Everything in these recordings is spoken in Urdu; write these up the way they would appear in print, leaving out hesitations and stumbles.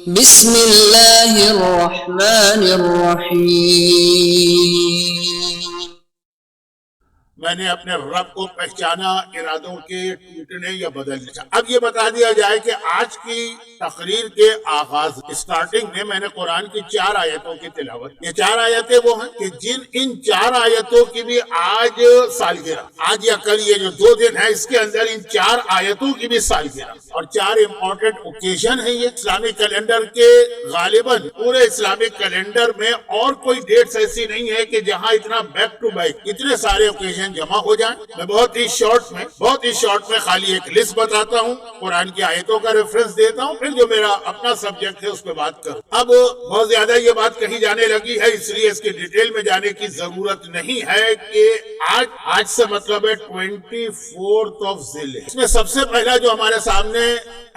بسم اللہ الرحمن الرحیم۔ میں نے اپنے رب کو پہچانا، ارادوں کے ٹوٹنے یا بدلنے سے۔ اب یہ بتا دیا جائے کہ آج کی تقریر کے آغاز اسٹارٹنگ میں میں نے قرآن کی 4 آیتوں کی تلاوت۔ یہ 4 آیتیں وہ ہیں کہ ان 4 آیتوں کی بھی آج سالگرہ، آج یا کل یہ جو 2 دن ہے اس کے اندر ان 4 آیتوں کی بھی سالگرہ، اور 4 امپورٹنٹ اوکیشن ہیں۔ یہ اسلامی کیلنڈر کے غالباً پورے اسلامک کیلنڈر میں اور کوئی ڈیٹس ایسی نہیں ہے کہ جہاں اتنا بیک ٹو بیک اتنے سارے اوکیشن جمع ہو جائیں۔ میں بہت ہی شارٹ میں خالی ایک لسٹ بتاتا ہوں، قرآن کی آیتوں کا ریفرنس دیتا ہوں، پھر جو میرا اپنا سبجیکٹ ہے اس پہ بات کروں۔ اب بہت زیادہ یہ بات کہی جانے لگی ہے، اس لیے اس کی ڈیٹیل میں جانے کی ضرورت نہیں ہے کہ آج سے مطلب ہے 24 ذی الحجہ۔ اس میں سب سے پہلا جو ہمارے سامنے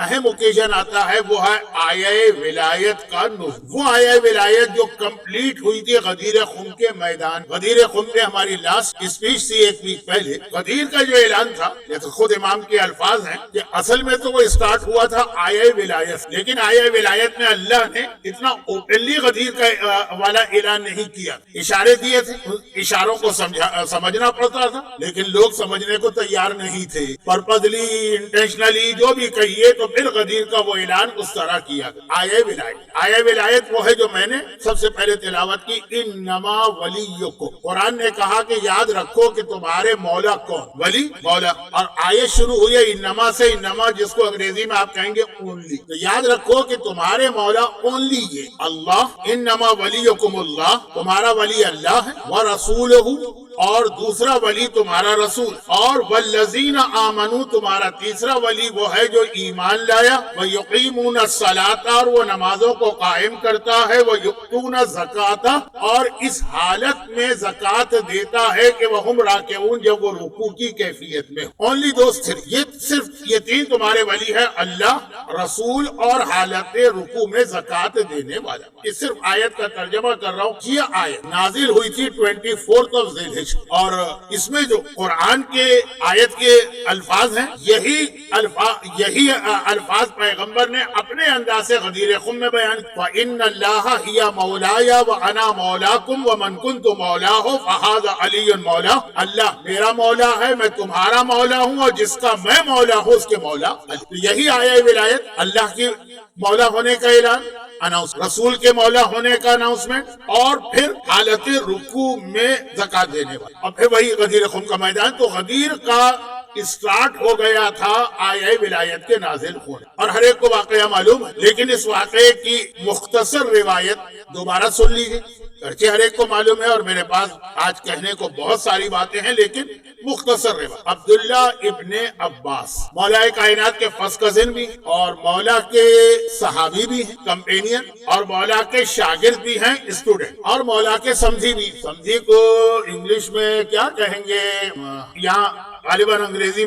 اہم اوکیشن آتا ہے وہ ہے آیہ ولایت کا نزول۔ وہ آیہ ولایت جو کمپلیٹ ہوئی تھی غدیر خم کے میدان۔ غدیر خم میں ہماری لاسٹ اسپیچ تھی ایک ویک پہلے۔ غدیر کا جو اعلان تھا، یہ تو خود امام کے الفاظ ہیں کہ اصل میں تو وہ اسٹارٹ ہوا تھا آیہ ولایت، لیکن آیہ ولایت میں اللہ نے اتنا اوپنلی غدیر کا والا اعلان نہیں کیا۔ اشارے دیے تھے، اشاروں کو سمجھنا پڑتا تھا، لیکن لوگ سمجھنے کو تیار نہیں تھے۔ پرپزلی، انٹینشنلی جو بھی کہیے، تو پھر غدیر کا وہ اعلان اس طرح کیا۔ آیہ ولایت وہ ہے جو میں نے سب سے پہلے تلاوت کی، انما ولیکم۔ قرآن نے کہا کہ یاد رکھو کہ تمہارے مولا کون؟ ولی، مولا۔ اور آیت شروع ہوئی ہے انما سے، انما جس کو انگریزی میں آپ کہیں گے اونلی۔ تو یاد رکھو کہ تمہارے مولا اونلی یہ اللہ، انما ولیکم اللہ، تمہارا ولی اللہ ہے، ورسولہ، اور دوسرا ولی تمہارا رسول، اور والذین آمنوا، تمہارا تیسرا ولی وہ ہے جو ایمان لایا، ویقیمون الصلاۃ، اور وہ نمازوں کو قائم کرتا ہے، ویؤتون الزکاۃ، اور اس حالت میں زکوٰۃ دیتا ہے کہ وہم راکعون، جب وہ رکوع کی کیفیت میں۔ اونلی دوست، صرف یہ 3 تمہارے ولی ہے، اللہ، رسول اور حالت رکوع میں زکوٰۃ دینے والا۔ یہ صرف آیت کا ترجمہ کر رہا ہوں۔ یہ آیت نازل ہوئی تھی 24 ذی الحجہ، اور اس میں جو قرآن کے آیت کے الفاظ ہیں، یہی الفاظ پیغمبر نے اپنے انداز سے غدیر خم میں بیان کیا۔ وَإِنَّ اللَّهَ هِيَ مَوْلَايَ وَأَنَا مَوْلَاكُمْ وَمَنْ كُنْتُ مَوْلَاهُ فَهَذَا عَلِيٌّ مَوْلَاهُ۔ اللہ میرا مولا ہے، میں تمہارا مولا ہوں، اور جس کا میں مولا ہوں اس کے مولا۔ یہی آیہ ولایت، اللہ کی مولا ہونے کا اعلان، رسول کے مولا ہونے کا اناؤنسمنٹ، اور پھر حالت رکوع میں زکوٰۃ دینے والا، اور پھر وہی غدیر خم کا میدان۔ تو غدیر کا اسٹارٹ ہو گیا تھا آیہ ولایت کے نازل ہونے، اور ہر ایک کو واقعہ معلوم ہے، لیکن اس واقعے کی مختصر روایت دوبارہ سن لیجیے۔ اگرچہ ہر ایک کو معلوم ہے، اور میرے پاس آج کہنے کو بہت ساری باتیں ہیں، لیکن مختصر روایت۔ عبداللہ ابن عباس مولا کائنات کے فرسٹ کزن بھی، اور مولا کے صحابی بھی ہیں، کمپینین، اور مولا کے شاگرد بھی ہیں، اسٹوڈنٹ، اور مولا کے سمجھی بھی۔ سمجھی کو انگلش میں کیا کہیں گے؟ یہاں غالباً انگریزی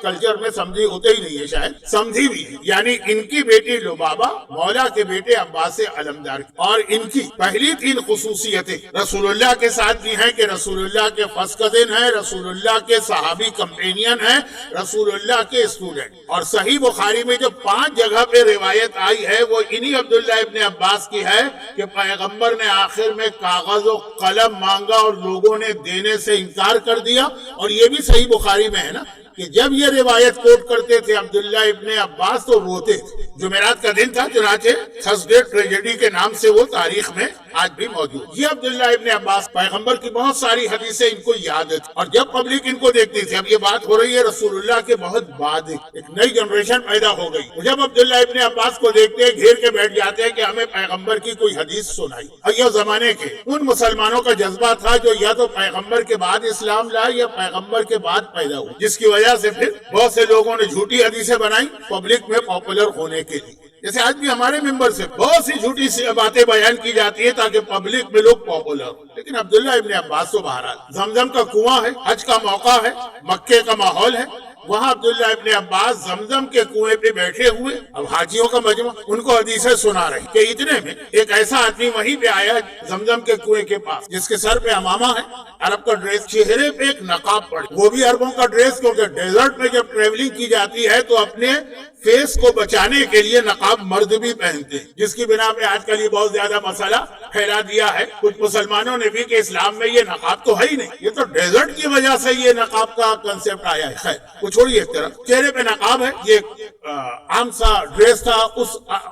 کلچر میں سمجھی ہوتے ہی نہیں ہے، شاید سمجھی بھی ہے، یعنی ان کی بیٹی لبابہ مولا کے بیٹے عباس علمدار کی۔ اور ان کی پہلی 3 خصوصیتیں رسول اللہ کے ساتھ بھی ہیں کہ رسول اللہ کے فرسٹ کزن ہیں، رسول اللہ کے صحابی کمپینین ہیں، رسول اللہ کے اسٹوڈنٹ۔ اور صحیح بخاری میں جو 5 جگہ پہ روایت آئی ہے وہ انہی عبداللہ ابن عباس کی ہے کہ پیغمبر نے آخر میں کاغذ و قلم مانگا اور لوگوں نے دینے سے انکار کر دیا۔ اور یہ بھی صحیح بخاری میں ہے نا کہ جب یہ روایت کوٹ کرتے تھے عبداللہ ابن عباس تو روتے تھے۔ جمعرات کا دن تھا، چنانچہ تھرسڈے ٹریجڈی کے نام سے وہ تاریخ میں آج بھی موجود۔ یہ عبداللہ ابن عباس پیغمبر کی بہت ساری حدیثیں ان کو یاد تھی، اور جب پبلک ان کو دیکھتی تھی، اب یہ بات ہو رہی ہے رسول اللہ کے بہت بعد، ایک نئی جنریشن پیدا ہو گئی، جب عبداللہ ابن عباس کو دیکھتے ہیں گھیر کے بیٹھ جاتے ہیں کہ ہمیں پیغمبر کی کوئی حدیث سنائی۔ اور یہ زمانے کے ان مسلمانوں کا جذبہ تھا جو یا تو پیغمبر کے بعد اسلام لائے یا پیغمبر کے بعد پیدا ہوئے، جس کی وجہ سے پھر بہت سے لوگوں نے جھوٹی حدیثیں بنائی پبلک میں پاپولر ہونے کے لیے۔ جیسے آج بھی ہمارے ممبر سے بہت سی جھوٹی سی باتیں بیان کی جاتی ہے تاکہ پبلک میں لوگ پاپولر ہو، لیکن عبداللہ ابن عباس تو بہرحال زمزم کا کنواں ہے، حج کا موقع ہے، مکے کا ماحول ہے، وہاں عبداللہ ابن عباس زمزم کے کنویں پہ بیٹھے ہوئے، اب حاجیوں کا مجمع ان کو حدیثیں سنا رہے کہ اتنے میں ایک ایسا آدمی وہیں پہ آیا زمزم کے کنویں کے پاس جس کے سر پہ امامہ ہے، عرب کا ڈریس، چہرے پہ ایک نقاب پڑے، وہ بھی عربوں کا ڈریس، کیونکہ ڈیزرٹ میں جب ٹریولنگ کی جاتی ہے تو اپنے فیس کو بچانے کے لیے نقاب مرد بھی پہنتے ہیں، جس کی بنا پہ آج کل یہ بہت زیادہ مسئلہ پھیلا دیا ہے کچھ مسلمانوں نے بھی کہ اسلام میں یہ نقاب تو ہے ہی نہیں، یہ تو ڈیزرٹ کی وجہ سے یہ نقاب کا کنسپٹ آیا ہے۔ خیر وہ چھوڑیے ایک طرف، چہرے پہ نقاب ہے، یہ عام سا ڈریس تھا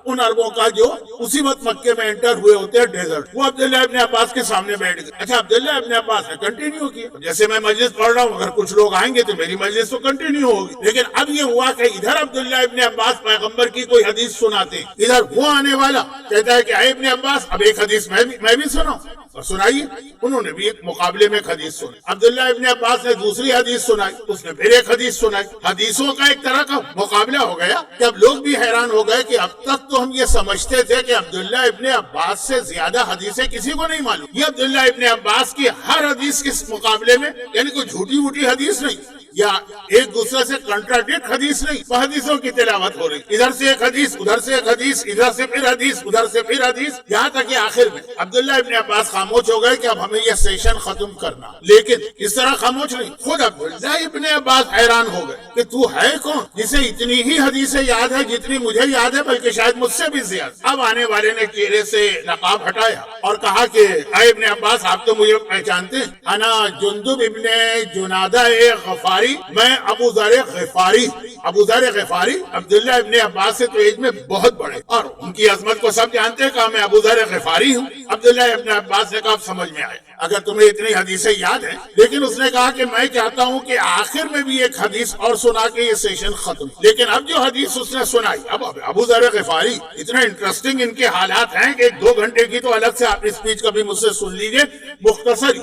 ان عربوں کا جو اسی وقت مکے میں انٹر ہوئے ہوتے ہیں ڈیزرٹ۔ وہ عبداللہ ابن عباس کے سامنے بیٹھ گئے۔ اچھا عبداللہ ابن عباس نے کنٹینیو کیا، جیسے میں مجلس پڑھ رہا ہوں اگر کچھ لوگ آئیں گے تو میری مجلس تو کنٹینیو ہوگی، لیکن اب یہ ہوا کہ ادھر عبداللہ ابن عباس پیغمبر کی کوئی حدیث سناتے ہیں، ادھر وہ آنے والا کہتا ہے کہ اے ابن عباس اب ایک حدیث میں بھی سناؤں، اور سنائیے۔ انہوں نے بھی ایک مقابلے میں ایک حدیث سنی، عبداللہ ابن عباس نے دوسری حدیث سنائی، اس نے پھر ایک حدیث سنائی، حدیثوں کا ایک طرح کا مقابلہ ہو گیا کہ اب لوگ بھی حیران ہو گئے کہ اب تک تو ہم یہ سمجھتے تھے کہ عبداللہ ابن عباس سے زیادہ حدیثیں کسی کو نہیں معلوم، یہ عبداللہ ابن عباس کی ہر حدیث کے مقابلے میں یعنی کوئی جھوٹی ووٹی حدیث نہیں یا ایک دوسرے سے کنٹراڈکٹ حدیث نہیں، وہ حدیثوں کی تلاوت ہو رہی، ادھر سے ایک حدیث، ادھر سے ایک حدیث، ادھر سے پھر حدیث، ادھر سے پھر حدیث، یہاں تک کہ آخر میں عبداللہ ابن عباس خاموش ہو گئے کہ اب ہمیں یہ سیشن ختم کرنا، لیکن اس طرح خاموش نہیں، خود عبداللہ ابن عباس حیران ہو گئے کہ تو ہے کون جسے اتنی ہی حدیثیں یاد ہے جتنی مجھے یاد ہے، بلکہ شاید مجھ سے بھی زیادہ۔ اب آنے والے نے چہرے سے نقاب ہٹایا اور کہا کہ اے ابن عباس آپ تو مجھے پہچانتے ہیں، انا جندب ابن جنادہ غفاری، میں ابو ذر غفاری۔ ابو ذر غفاری عبداللہ ابن عباس سے تو ایج میں بہت بڑے اور ان کی عظمت کو سب جانتے ہیں، کہا میں ابو ذر غفاری ہوں۔ عبداللہ ابن عباس نے کہا سمجھ میں آئے اگر تمہیں اتنی حدیثیں یاد ہیں، لیکن اس نے کہا کہ میں چاہتا ہوں کہ آخر میں بھی ایک حدیث اور سنا کے یہ سیشن ختم، لیکن اب جو حدیث اس نے سنائی، اب ابو ذر غفاری اتنا انٹرسٹنگ ان کے حالات ہیں کہ 2 گھنٹے کی تو الگ سے آپ اسپیچ کبھی مجھ سے سن لیجئے مختصر۔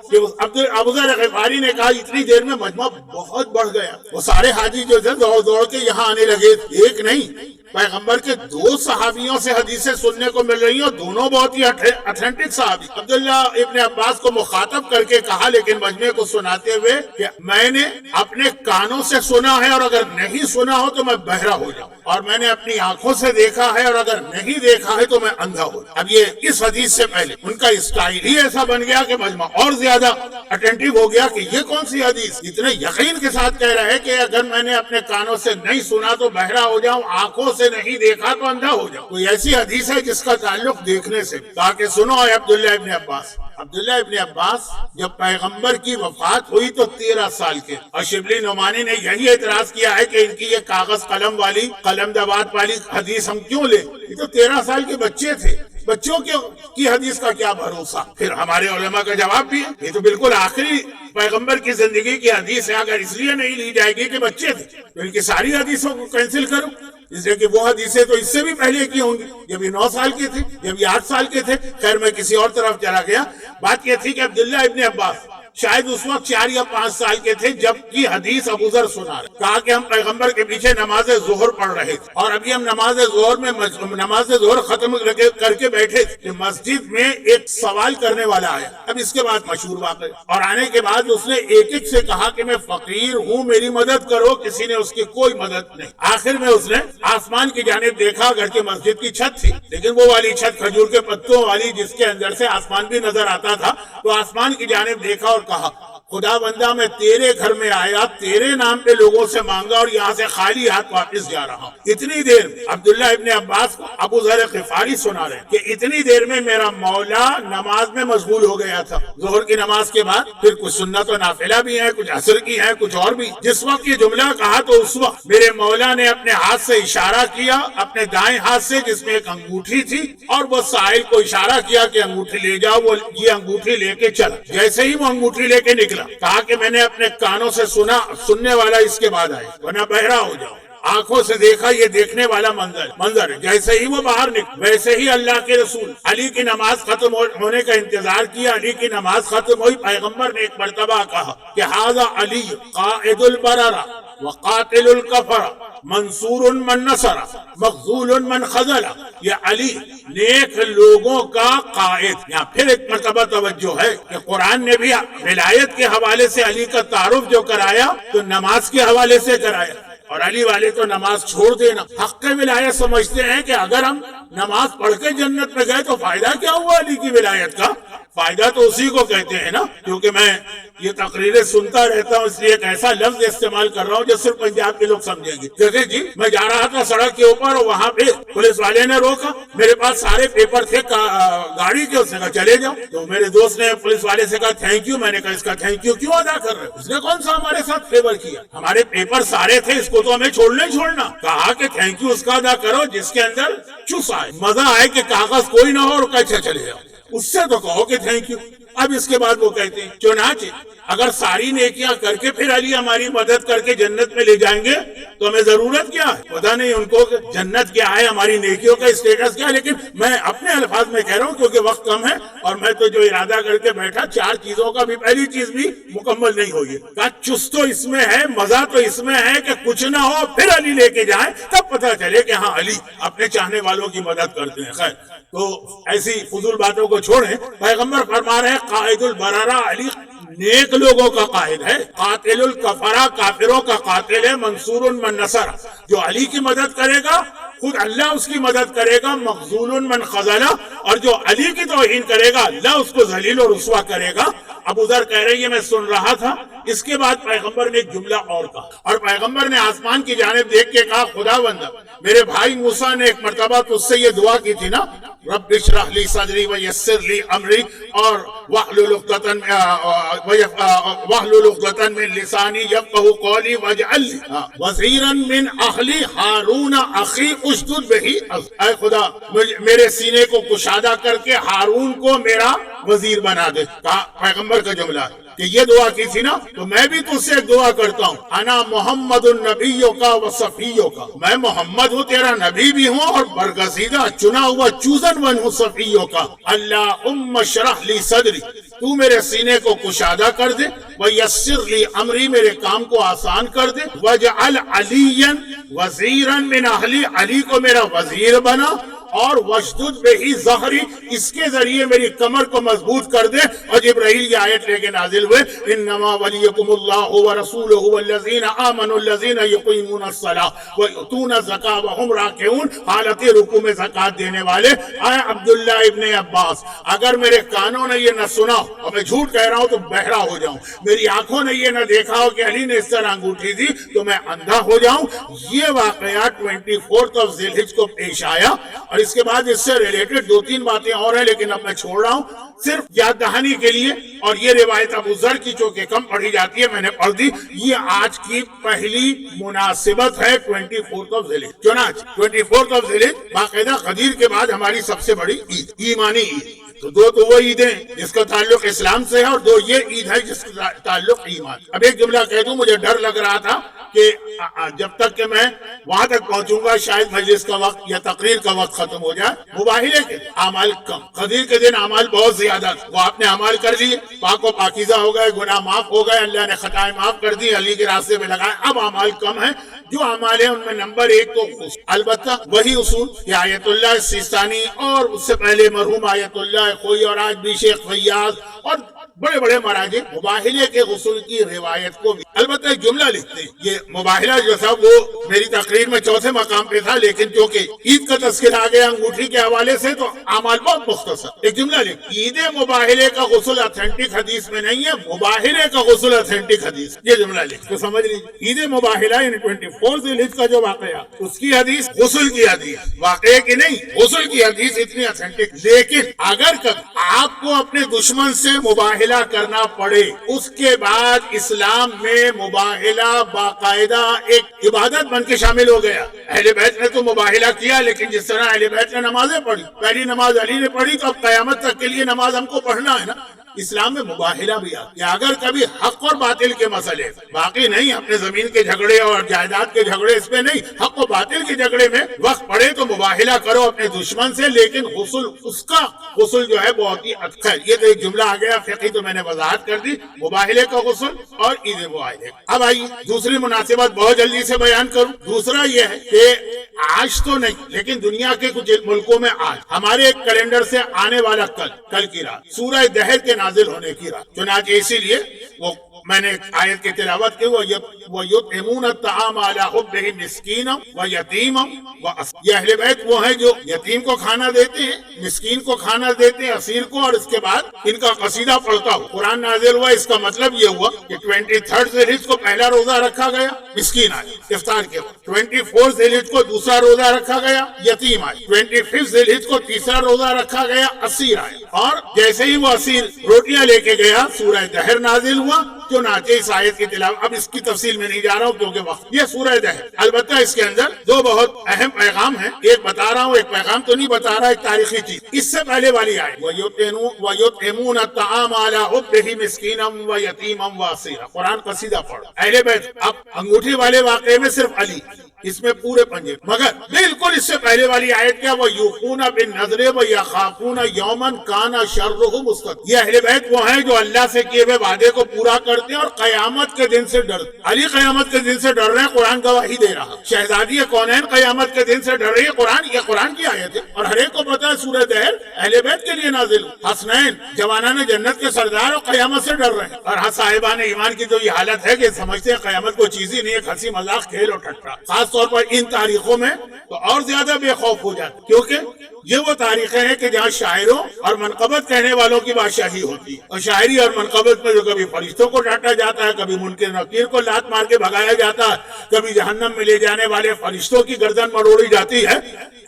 ابو ذر غفاری نے کہا اتنی دیر میں مجمع بہت بڑھ گیا، وہ سارے حاجی جو تھے دوڑ دوڑ کے یہاں آنے لگے، ایک نہیں پیغمبر کے 2 صحابیوں سے حدیثیں سننے کو مل رہی ہیں، دونوں بہت ہی اتھینٹک صحابی۔ عبداللہ ابن عباس کو مخاطب کر کے کہا لیکن مجمع کو سناتے ہوئے کہ میں نے اپنے کانوں سے سنا ہے اور اگر نہیں سنا ہو تو میں بہرا ہو جاؤں، اور میں نے اپنی آنکھوں سے دیکھا ہے اور اگر نہیں دیکھا ہے تو میں اندھا ہو جاؤں۔ اب یہ اس حدیث سے پہلے ان کا اسٹائل ہی ایسا بن گیا کہ مجمع اور زیادہ اٹینٹیو ہو گیا کہ یہ کون سی حدیث، اتنے یقین کے ساتھ کہہ رہے کہ اگر میں نے اپنے کانوں سے نہیں سنا تو بہرا ہو جاؤں، آنکھوں سے نہیں دیکھا تو اندھا ہو جاؤ۔ کوئی ایسی حدیث ہے جس کا تعلق دیکھنے سے، تاکہ سنو اے عبداللہ ابن عباس۔ عبداللہ ابن عباس جب پیغمبر کی وفات ہوئی تو 13 سال کے، اور شبلی نعمانی نے یہی اعتراض کیا ہے کہ ان کی یہ کاغذ قلم والی قلم دوات والی حدیث ہم کیوں لیں، یہ تو 13 سال کے بچے تھے، بچوں کی حدیث کا کیا بھروسہ۔ پھر ہمارے علماء کا جواب بھی ہے یہ تو بالکل آخری پیغمبر کی زندگی کی حدیث ہے، اگر اس لیے نہیں لی جائے گی کہ بچے تھے تو ان کی ساری حدیثوں کو کینسل کرو، اس لیے کہ وہ حدیثیں تو اس سے بھی پہلے کی ہوں گی، جب یہ 9 سال کے تھے، جب یہ 8 سال کے تھے۔ خیر میں کسی اور طرف چلا گیا، بات یہ تھی کہ عبداللہ ابن عباس شاید اس وقت 4 یا 5 سال کے تھے جب کی حدیث ابو ذر سنا رہے، کہا کہ ہم پیغمبر کے پیچھے نماز ظہر پڑھ رہے تھے اور ابھی ہم نماز ظہر ختم کر کے بیٹھے تھے کہ مسجد میں ایک سوال کرنے والا آیا۔ اب اس کے بعد مشہور واقعہ، اور آنے کے بعد اس نے ایک سے کہا کہ میں فقیر ہوں، میری مدد کرو، کسی نے اس کی کوئی مدد نہیں۔ آخر میں اس نے آسمان کی جانب دیکھا، اگرچہ مسجد کی چھت تھی لیکن وہ والی چھت کھجور کے پتوں والی جس کے اندر سے آسمان بھی نظر آتا تھا، تو آسمان کی جانب دیکھا اور کہا خدا بندہ میں تیرے گھر میں آیا، تیرے نام پہ لوگوں سے مانگا اور یہاں سے خالی ہاتھ واپس جا رہا ہوں۔ اتنی دیر عبداللہ ابن عباس کو ابو ذر غفاری سنا رہے کہ اتنی دیر میں میرا مولا نماز میں مشغول ہو گیا تھا۔ ظہر کی نماز کے بعد پھر کچھ سنت و نافلہ بھی ہیں، کچھ عصر کی ہیں، کچھ اور بھی۔ جس وقت یہ جملہ کہا تو اس وقت میرے مولا نے اپنے ہاتھ سے اشارہ کیا، اپنے دائیں ہاتھ سے جس میں ایک انگوٹھی تھی، اور وہ سائل کو اشارہ کیا کہ انگوٹھی لے جاؤ۔ وہ یہ انگوٹھی لے کے چلا، جیسے ہی وہ انگوٹھی لے کے نکلا کہا کہ میں نے اپنے کانوں سے سنا، سننے والا اس کے بعد آئے ورنہ بہرا ہو جاؤ، آنکھوں سے دیکھا یہ دیکھنے والا منظر ہے۔ جیسے ہی وہ باہر نکل ویسے ہی اللہ کے رسول علی کی نماز ختم ہونے کا انتظار کیا۔ علی کی نماز ختم ہوئی، پیغمبر نے ایک مرتبہ کہا کہ ھذا علی قائد البررہ وقاتل الکفر منصور من نصر مخذول من خذل، یہ علی نیک لوگوں کا قائد۔ یہاں پھر ایک مرتبہ توجہ ہے کہ قرآن نے بھی ولایت کے حوالے سے علی کا تعارف جو کرایا تو نماز کے حوالے سے کرایا، اور علی والے تو نماز چھوڑ دینا۔ حق ولایت سمجھتے ہیں کہ اگر ہم نماز پڑھ کے جنت میں گئے تو فائدہ کیا ہوا علی کی ولایت کا؟ فائدہ تو اسی کو کہتے ہیں نا، کیونکہ میں یہ تقریریں سنتا رہتا ہوں، اس لیے ایک ایسا لفظ استعمال کر رہا ہوں جو صرف پنجاب کے لوگ سمجھیں گے۔ دیکھیں جی، میں جا رہا تھا سڑک کے اوپر اور وہاں پہ پولیس والے نے روکا، میرے پاس سارے پیپر تھے گاڑی کے، اس نے کہا چلے جاؤ۔ تو میرے دوست نے پولیس والے سے کہا تھینک یو، میں نے کہا اس کا تھینک یو کیوں ادا کر رہے ہو؟ اس نے کون سا ہمارے ساتھ فیور کیا، ہمارے پیپر سارے تھے، اس کو تو ہمیں چھوڑنا ہی چھوڑنا۔ کہا کہ تھینک یو اس کا ادا کرو جس کے اندر چس آئے، مزہ آئے کہ کاغذ کوئی نہ ہو اور کیسے چلے جاؤ، اس سے تو کہو کہ تھینک یو۔ اب اس کے بعد وہ کہتے ہیں چنانچہ اگر ساری نیکیاں کر کے پھر علی ہماری مدد کر کے جنت میں لے جائیں گے تو ہمیں ضرورت کیا ہے؟ پتہ نہیں ان کو جنت کیا ہے، ہماری نیکیوں کا اسٹیٹس کیا ہے، لیکن میں اپنے الفاظ میں کہہ رہا ہوں کیونکہ وقت کم ہے اور میں تو جو ارادہ کر کے بیٹھا 4 چیزوں کا بھی پہلی چیز بھی مکمل نہیں ہوگی۔ کہا چست تو اس میں ہے، مزہ تو اس میں ہے کہ کچھ نہ ہو پھر علی لے کے جائیں، تب پتہ چلے کہ ہاں علی اپنے چاہنے والوں کی مدد کرتے ہیں۔ خیر، تو ایسی فضول باتوں کو چھوڑیں، پیغمبر فرما رہے ہیں قائد البررہ علی نیک لوگوں کا قائد ہے، قاتل الکفرہ کافروں کا قاتل ہے، منصور من نصر، جو علی کی مدد کرے گا خود اللہ اس کی مدد کرے گا، مخذول من خذلہ، اور جو علی کی توہین کرے گا اللہ اس کو ذلیل و رسوا کرے گا۔ ابو ذر کہہ رہے ہیں میں سن رہا تھا، اس کے بعد پیغمبر نے ایک جملہ اور کہا، اور پیغمبر نے آسمان کی جانب دیکھ کے کہا خدا بندہ میرے بھائی موسیٰ نے ایک مرتبہ تجھ سے یہ دعا کی تھی نا، رب اشرح لی صدری ویسر لی امری، اور واحلل عقدۃ من لسانی یفقہوا قولی واجعل لی وزیرا من اہلی ہارون اخی اشدد بہ، اے خدا میرے سینے کو کشادہ کر کے ہارون کو میرا وزیر بنا دے۔ کہا پیغمبر کا جملہ کہ یہ دعا کی تھی نا، تو میں بھی تجھ سے ایک دعا کرتا ہوں، انا محمد النبیوں کا و صفیوں کا، میں محمد ہوں تیرا نبی بھی ہوں اور برگزیدہ چنا ہوا چوزن ون ہوں صفیوں کا۔ اللہم اشرح لی صدری، تو میرے سینے کو کشادہ کر دے، ویسر لی امری، میرے کام کو آسان کر دے، وجعل علیا وزیرا من اہلی، علی کو میرا وزیر بنا، اور وشدد بہی ظہری، اس کے ذریعے میری کمر کو مضبوط کر دے۔ اور جبرائیل یہ آیت لے کے نازل ہوئے، انما ولیکم اللہ ورسولہ والذین آمنوا الذین یقیمون الصلاۃ ویؤتون الزکاۃ وہم راکعون، حالت رکوع میں زکوٰۃ دینے والے۔ اے عبداللہ ابن عباس، اگر میرے کانوں نے یہ نہ سنا اور میں جھوٹ کہہ رہا ہوں تو بہرا ہو جاؤں، میری آنکھوں نے یہ نہ دیکھا ہو کہ علی نے اس طرح انگوٹھی دی تو میں اندھا ہو جاؤں۔ یہ واقعہ 24 ذی الحجہ کو پیش آیا، اور اس کے بعد اس سے ریلیٹڈ 2-3 باتیں اور ہیں، لیکن اب میں چھوڑ رہا ہوں صرف یاد دہانی کے لیے۔ اور یہ روایت ابو ذر کی چونکہ کم پڑھی جاتی ہے میں نے پڑھ دی، یہ آج کی پہلی مناسبت ہے 24 ذی الحجہ۔ چنانچہ 24 ذی الحجہ باقاعدہ غدیر کے بعد ہماری سب سے بڑی عید، ایمانی عید۔ تو 2 تو وہ عیدیں جس کا تعلق اسلام سے ہے، اور 2 یہ عید ہے جس کا تعلق ایمان۔ اب ایک جملہ کہہ دوں، مجھے ڈر لگ رہا تھا کہ جب تک کہ میں وہاں تک پہنچوں گا شاید مجلس کا وقت یا تقریر کا وقت ختم ہو جائے۔ مباہلے کے اعمال کم، قدیر کے دن اعمال بہت زیادہ، وہ آپ نے اعمال کر لیے، پاک و پاکیزہ ہو گئے، گناہ معاف ہو گئے، اللہ نے خطائیں معاف کر دی، علی کے راستے میں لگائے۔ اب اعمال کم ہیں، جو اعمال ہیں ان میں نمبر 1 تو البتہ وہی اصول کہ آیت اللہ سیستانی اور اس سے پہلے مرحوم آیت اللہ خوئی، اور آج بھی شیخ فیاض اور بڑے بڑے مراجع مباہلے کے غسل کی روایت کو بھی البتہ ایک جملہ لکھتے ہیں۔ یہ مباہلہ جو تھا وہ میری تقریر میں 4تھے مقام پہ تھا، لیکن چونکہ عید کا تذکرہ آ گیا انگوٹھی کے حوالے سے تو اعمال بہت مختصر۔ ایک جملہ لکھ، عید مباہلے کا غسل اتھینٹک حدیث میں نہیں ہے، مباہلے کا غسل اتھینٹک حدیث۔ یہ جملہ لکھ تو سمجھ لیجیے، عید مباہلہ یعنی 24 ذی الحجہ کا جو واقعہ، اس کی حدیث غسل کی حدیث، واقعے کی نہیں، غسل کی حدیث اتنی اتھینٹک۔ لیکن اگر آپ کو اپنے دشمن سے مباہلہ کرنا پڑے، اس کے بعد اسلام میں مباہلہ باقاعدہ ایک عبادت بن کے شامل ہو گیا۔ اہل بیت نے تو مباہلہ کیا، لیکن جس طرح اہل بیت نے نمازیں پڑھی، پہلی نماز علی نے پڑھی، تو اب قیامت تک کے لیے نماز ہم کو پڑھنا ہے نا۔ اسلام میں مباہلہ بھی آ کہ اگر کبھی حق اور باطل کے مسئلے، باقی نہیں اپنے زمین کے جھگڑے اور جائیداد کے جھگڑے، اس میں نہیں، حق و باطل کے جھگڑے میں وقت پڑے تو مباہلہ کرو اپنے دشمن سے، لیکن غسل اس کا غسل جو ہے بہت ہی اچھا ہے۔ یہ تو ایک جملہ آ گیا فقہی، تو میں نے وضاحت کر دی، مباہلے کا غسل اور عید مباہلے۔ اب آئیے دوسری مناسبت بہت جلدی سے بیان کروں۔ دوسرا یہ ہے کہ آج تو نہیں لیکن دنیا کے کچھ ملکوں میں آج ہمارے ایک کیلنڈر سے آنے والا کل کی رات سورہ دہر کے نازل ہونے کی رات، چنانچہ اسی لیے وہ میں نے آیت کی تلاوت کی وَيُطْعِمُونَ الطَّعَامَ عَلَىٰ حُبِّهِ مِسْكِينًا وَيَتِيمًا وَأَسِيرًا، یہ اہل بیت وہ ہیں جو یتیم کو کھانا دیتے ہیں، مسکین کو کھانا دیتے ہیں، اسیر کو، اور اس کے بعد ان کا قصیدہ پڑھتا ہو۔ قرآن نازل ہوا، اس کا مطلب یہ ہوا کہ 23 ذی الحجہ کو پہلا روزہ رکھا گیا، مسکین آئے افطار کے وقت، 24 ذی الحجہ کو دوسرا روزہ رکھا گیا، یتیم آئے، 25 ذی الحجہ کو تیسرا روزہ رکھا گیا، اسیر آئے، اور جیسے ہی وہ اسیر روٹیاں لے کے گیا سورہ دہر نازل ہوا، چنانچہ اس آیت کی تلاوت، اب اس کی تفصیل میں نہیں جا رہا ہوں کیونکہ وقت، یہ سورہ دہر، البتہ اس کے اندر دو بہت اہم پیغام ہیں، ایک بتا رہا ہوں، ایک پیغام تو نہیں بتا رہا، ایک تاریخی چیز۔ اس سے پہلے والی آیت وَيُطْعِمُونَ الطَّعَامَ عَلَىٰ حُبِّهِ مِسْكِينًا وَيَتِيمًا وَأَسِيرًا، قرآن قصیدہ پڑھو۔ اہل بیت، اب انگوٹھی والے واقعے میں صرف علی، اس میں پورے پنجے، مگر بالکل اس سے پہلے والی آیت کیا، وَيُوفُونَ بِالنَّذْرِ وَيَخَافُونَ يَوْمًا كَانَ شَرُّهُ مُسْتَطِيرًا، یہ اہل بیت وہ ہیں جو اللہ سے کیے ہوئے وعدے کو پورا کرتے ہیں اور قیامت کے دن سے ڈرتے ہیں۔ علی قیامت کے دن سے ڈر رہے ہیں، قرآن گواہی دے رہا۔ شہزادی کونین قیامت کے دن سے ڈر رہی ہے، یہ قرآن کی آیت ہے، اور ہر ایک کو پتا ہے سورہ دہر اہل بیت کے لیے نازل ہو۔ حسنین جوانان جنت کے سردار اور قیامت سے ڈر رہے ہیں، اور صاحبان ایمان کی جو یہ حالت ہے کہ سمجھتے ہیں قیامت کو چیز ہی نہیں ہے، ہنسی مذاق کھیل اور ٹھٹا، خاص طور پر ان تاریخوں میں تو اور زیادہ بے خوف ہو جاتے، کیونکہ یہ وہ تاریخیں ہیں کہ جہاں شاعروں اور منقبت کہنے والوں کی بادشاہی ہوتی ہے، اور شاعری اور منقبت میں جو کبھی فرشتوں کو ڈانٹا جاتا ہے، کبھی منکر نکیر کو لات مار کے بھگایا جاتا ہے، کبھی جہنم میں لے جانے والے فرشتوں کی گردن مروڑی جاتی ہے۔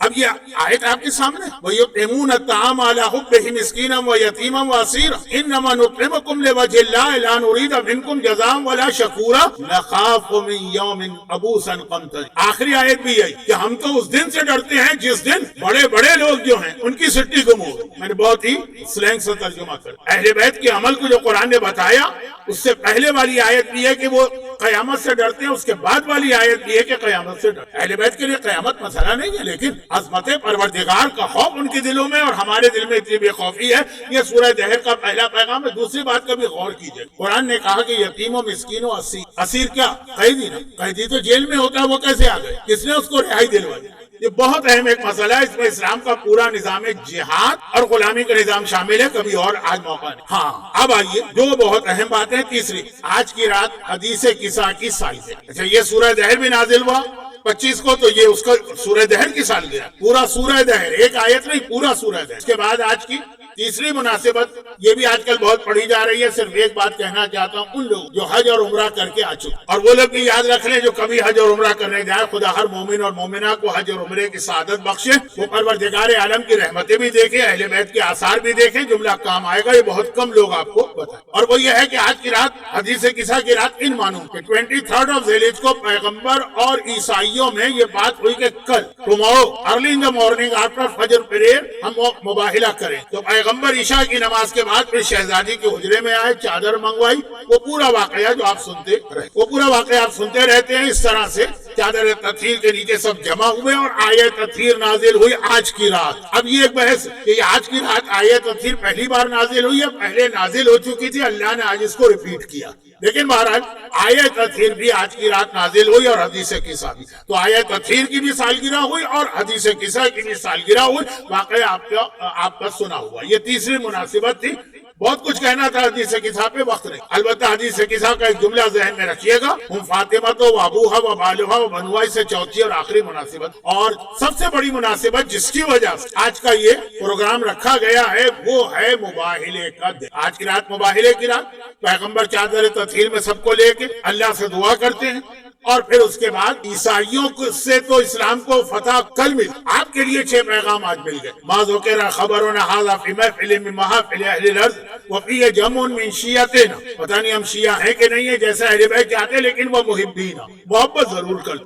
اب یہ آیت آپ کے سامنے، وَيُطْعِمُونَ الطَّعَامَ عَلَىٰ حُبِّهِ مِسْكِينًا وَيَتِيمًا وَأَسِيرًا إِنَّمَا نُطْعِمُكُمْ لِوَجْهِ اللَّهِ لَا نُرِيدُ مِنكُمْ جَزَاءً وَلَا شَكُورًا نَخَافُ مِن يَوْمٍ عَبُوسٍ قَمْطَرِيرٍ، آخری آیت بھی یہی کہ ہم تو اس دن سے ڈرتے ہیں جس دن بڑے بڑے لوگ جو ہیں ان کی سٹی گم ہو۔ میں نے بہت ہی سلینگ سے ترجمہ کر، اہل بیت کے عمل کو جو قرآن نے بتایا، اس سے پہلے والی آیت بھی ہے کہ وہ قیامت سے ڈرتے ہیں، اس کے بعد والی آیت بھی ہے کہ قیامت سے ڈرتے ہیں۔ اہل بیت کے لیے قیامت مسئلہ نہیں ہے، لیکن عظمت پروردگار کا خوف ان کے دلوں میں، اور ہمارے دل میں اتنی بے خوفی ہے۔ یہ سورہ دہر کا پہلا پیغام ہے۔ دوسری بات کا بھی غور کیجئے، قرآن نے کہا کہ یتیم و مسکین و اسیر، اسیر کیا؟ قیدی نا، قیدی تو جیل میں ہوتا ہے، وہ کیسے آ گئے؟ کس نے اس کو رہائی دلوائی؟ یہ بہت اہم ایک مسئلہ ہے، اس میں اسلام کا پورا نظام جہاد اور غلامی کا نظام شامل ہے، کبھی اور آج موقع نہیں۔ ہاں اب آئیے دو بہت اہم باتیں۔ تیسری، آج کی رات حدیث کسا کی سالگرہ۔ اچھا، یہ سورہ دہر بھی نازل ہوا 25 کو، تو یہ اس کا سورہ دہر کی سالگرہ، پورا سورہ دہر، ایک آیت نہیں، پورا سورہ دہر۔ اس کے بعد آج کی تیسری مناسبت، یہ بھی آج کل بہت پڑھی جا رہی ہے، صرف ایک بات کہنا چاہتا ہوں، ان لوگ جو حج اور عمرہ کر کے آ چکے، اور وہ لوگ بھی یاد رکھ لیں جو کبھی حج اور عمرہ کرنے جائے، خدا ہر مومن اور مومنہ کو حج اور عمرے کی سعادت بخشے، وہ پروردگار عالم کی رحمتیں بھی دیکھیں، اہل بیت کے آثار بھی دیکھیں، جملہ کام آئے گا، یہ بہت کم لوگ آپ کو بتائیں۔ اور وہ یہ ہے کہ آج کی رات حدیث کسا کی رات ان مانوں کہ 23 ذی الحجہ کو پیغمبر اور عیسائیوں میں یہ بات ہوئی کہ کل tomorrow early in the morning after فجر پریئر ہم مباہلہ کریں، تو پیغمبر عشاء کی نماز کے بعد پھر شہزادی کے حجرے میں آئے، چادر منگوائی، وہ پورا واقعہ جو آپ سنتے رہتے ہیں، اس طرح سے چادر تطہیر کے نیچے سب جمع ہوئے اور آیت تطہیر نازل ہوئی آج کی رات۔ اب یہ ایک بحث کہ آج کی رات آیت تطہیر پہلی بار نازل ہوئی ہے، پہلے نازل ہو چکی تھی، اللہ نے آج اس کو ریپیٹ کیا، لیکن بہرحال آیت تطہیر بھی آج کی رات نازل ہوئی اور حدیث کسا بھی، تو آیت تطہیر کی بھی سالگرہ ہوئی اور حدیث کسا کی بھی سالگرہ ہوئی، واقعہ آپ کا سنا ہوا۔ یہ تیسری مناسبت تھی۔ بہت کچھ کہنا تھا حدیث کسا پہ، وقت نہیں، البتہ حدیث کسا کا ایک جملہ ذہن میں رکھیے گا، فاطمہ تو ابوہا و بالہا و بنوائی سے چوتھی اور آخری مناسبت، اور سب سے بڑی مناسبت جس کی وجہ سے آج کا یہ پروگرام رکھا گیا ہے وہ ہے مباہلے کا دن۔ آج کی رات مباہلے کی رات، پیغمبر چادر تطہیر میں سب کو لے کے اللہ سے دعا کرتے ہیں، اور پھر اس کے بعد عیسائیوں سے تو اسلام کو فتح کل مل، آپ کے لیے 6 پیغام آج مل گئے۔ ما ذکر خبرنا ھذا فی محفل من محافل اہل الارض وفی جمع من شیعتنا، پتہ نہیں ہم شیعہ ہیں کہ نہیں ہے جیسے اہل بیت چاہتے، لیکن وہ محبین، محبت ضرور کر۔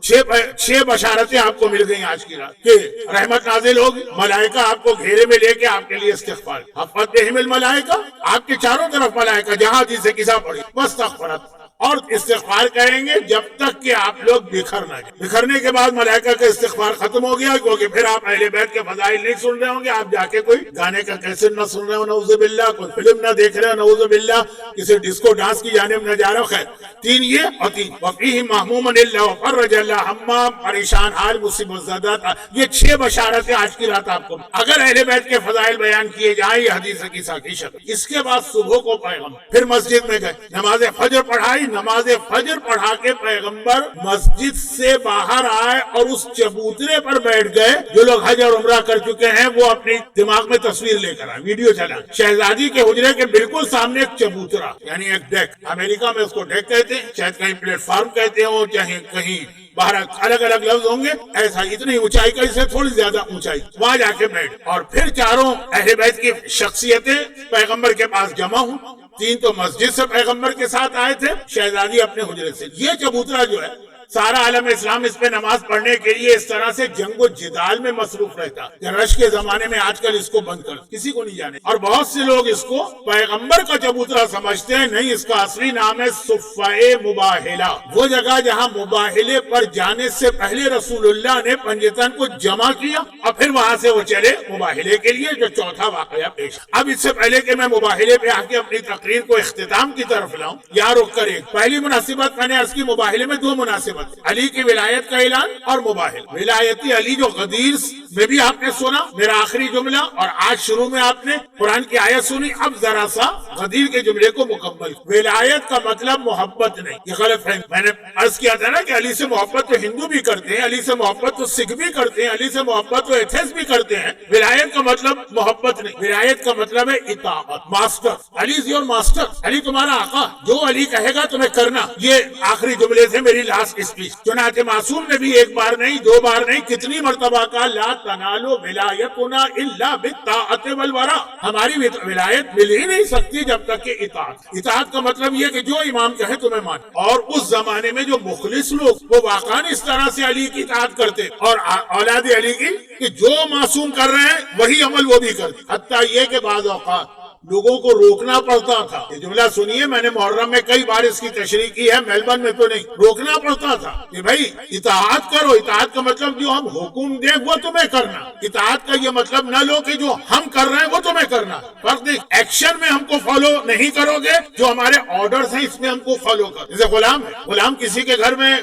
6 بشارتیں آپ کو مل گئی آج کی رات کہ رحمت نازل ہوگی، ملائکہ آپ کو گھیرے میں لے کے آپ کے لیے استغفار، حفت بہم الملائکہ، آپ کے چاروں طرف ملائکہ، جہاں حدیث کسا پڑھی، واستغفرت، اور استغفار کریں گے جب تک کہ آپ لوگ بکھر نہ جائیں۔ بکھرنے کے بعد ملائکہ کا استغفار ختم ہو گیا، کیونکہ پھر آپ اہل بیت کے فضائل نہیں سن رہے ہوں گے، آپ جا کے کوئی گانے کا کیسٹ نہ سن رہے ہو نعوذ باللہ، کوئی فلم نہ دیکھ رہے ہو نعوذ باللہ، کسی ڈسکو ڈانس کی جانب نہ جا رہے ہو۔ خیر، تین یہ اور تین وفیہ محموم اللہ فرج اللہ ہمام، پریشان حال مصیبت زدہ، یہ 6 بشارتیں آج کی رات آپ کو اگر اہل بیت کے فضائل بیان کیے جائیں، یہ حدیث کی ساقی شکل۔ اس کے بعد صبح کو پیغمبر پھر مسجد میں گئے، نماز فجر پڑھائی، نماز فجر پڑھا کے پیغمبر مسجد سے باہر آئے اور اس چبوترے پر بیٹھ گئے۔ جو لوگ حج اور عمرہ کر چکے ہیں وہ اپنی دماغ میں تصویر لے کر آئے، ویڈیو چلا۔ شہزادی کے حجرے کے بالکل سامنے ایک چبوترا، یعنی ایک ڈیک، امریکہ میں اس کو ڈیک کہتے ہیں، شاید کہیں پلیٹ فارم کہتے ہیں، چاہے کہیں باہر الگ الگ لفظ ہوں گے، ایسا اتنی اونچائی کا، اسے تھوڑی زیادہ اونچائی، وہاں جا کے بیٹھ، اور پھر چاروں اہل بیت کی شخصیتیں پیغمبر کے پاس جمع ہوں۔ 3 تو مسجد سے پیغمبر کے ساتھ آئے تھے، شہزادی اپنے حجرے سے۔ یہ چبوترا جو ہے سارا عالم اسلام اس پہ نماز پڑھنے کے لیے اس طرح سے جنگ و جدال میں مصروف رہتا کہ رش کے زمانے میں آج کل اس کو بند کر کسی کو نہیں جانے، اور بہت سے لوگ اس کو پیغمبر کا چبوترا سمجھتے ہیں۔ نہیں، اس کا اصلی نام ہے صفہ مباہلہ، وہ جگہ جہاں مباہلے پر جانے سے پہلے رسول اللہ نے پنجتن کو جمع کیا اور پھر وہاں سے وہ چلے مباہلے کے لیے، جو چوتھا واقعہ پیش۔ اب اس سے پہلے کہ میں مباہلے پہ آ کے اپنی تقریر کو اختتام کی طرف لاؤں، یا رک کر ایک پہلی مناسبت میں نے عرض کی، مباہلے میں 2 مناسبت، علی کی ولایت کا اعلان اور مباہل۔ ولایتی علی جو غدیر میں بھی آپ نے سنا میرا آخری جملہ، اور آج شروع میں آپ نے قرآن کی آیت سنی، اب ذرا سا غدیر کے جملے کو مکمل۔ ولایت کا مطلب محبت نہیں، یہ غلط ہے۔ میں نے عرض کیا تھا نا کہ علی سے محبت تو ہندو بھی کرتے ہیں، علی سے محبت تو سکھ بھی کرتے ہیں، علی سے محبت تو ایتھیسٹ بھی کرتے ہیں۔ ولایت کا مطلب محبت نہیں، ولایت کا مطلب ہے اطاعت، master. Ali is your master, Ali تمہارا آقا، جو علی کہے گا تمہیں کرنا۔ یہ آخری جملے تھے میری لاسٹ اسپیچ۔ چنانچہ معصوم نے بھی 1 بار نہیں 2 بار نہیں کتنی مرتبہ کہا، لا تنالوا ولایتنا الا بالطاعۃ والورع، ہماری ولایت مل ہی نہیں سکتی جب تک کہ اطاعت کا مطلب یہ کہ جو امام کہے تمہیں مان۔ اور اس زمانے میں جو مخلص لوگ وہ واقعا اس طرح سے علی کی اطاعت کرتے، اور اولاد علی کی کہ جو معصوم کر رہے ہیں وہی عمل وہ بھی کرتے، حتیٰ یہ کہ بعض اوقات لوگوں کو روکنا پڑتا تھا۔ یہ جملہ سنیے، میں نے محرم میں کئی بار اس کی تشریح کی ہے، میلبرن میں تو نہیں، روکنا پڑتا تھا کہ بھائی اطاعت کرو۔ اطاعت کا مطلب جو ہم حکم دیں وہ تمہیں کرنا، اطاعت کا یہ مطلب نہ لو کہ جو ہم کر رہے ہیں وہ تمہیں کرنا۔ فرق دیکھ، ایکشن میں ہم کو فالو نہیں کرو گے، جو ہمارے آرڈرز ہیں اس میں ہم کو فالو کر۔ جیسے غلام کسی کے گھر میں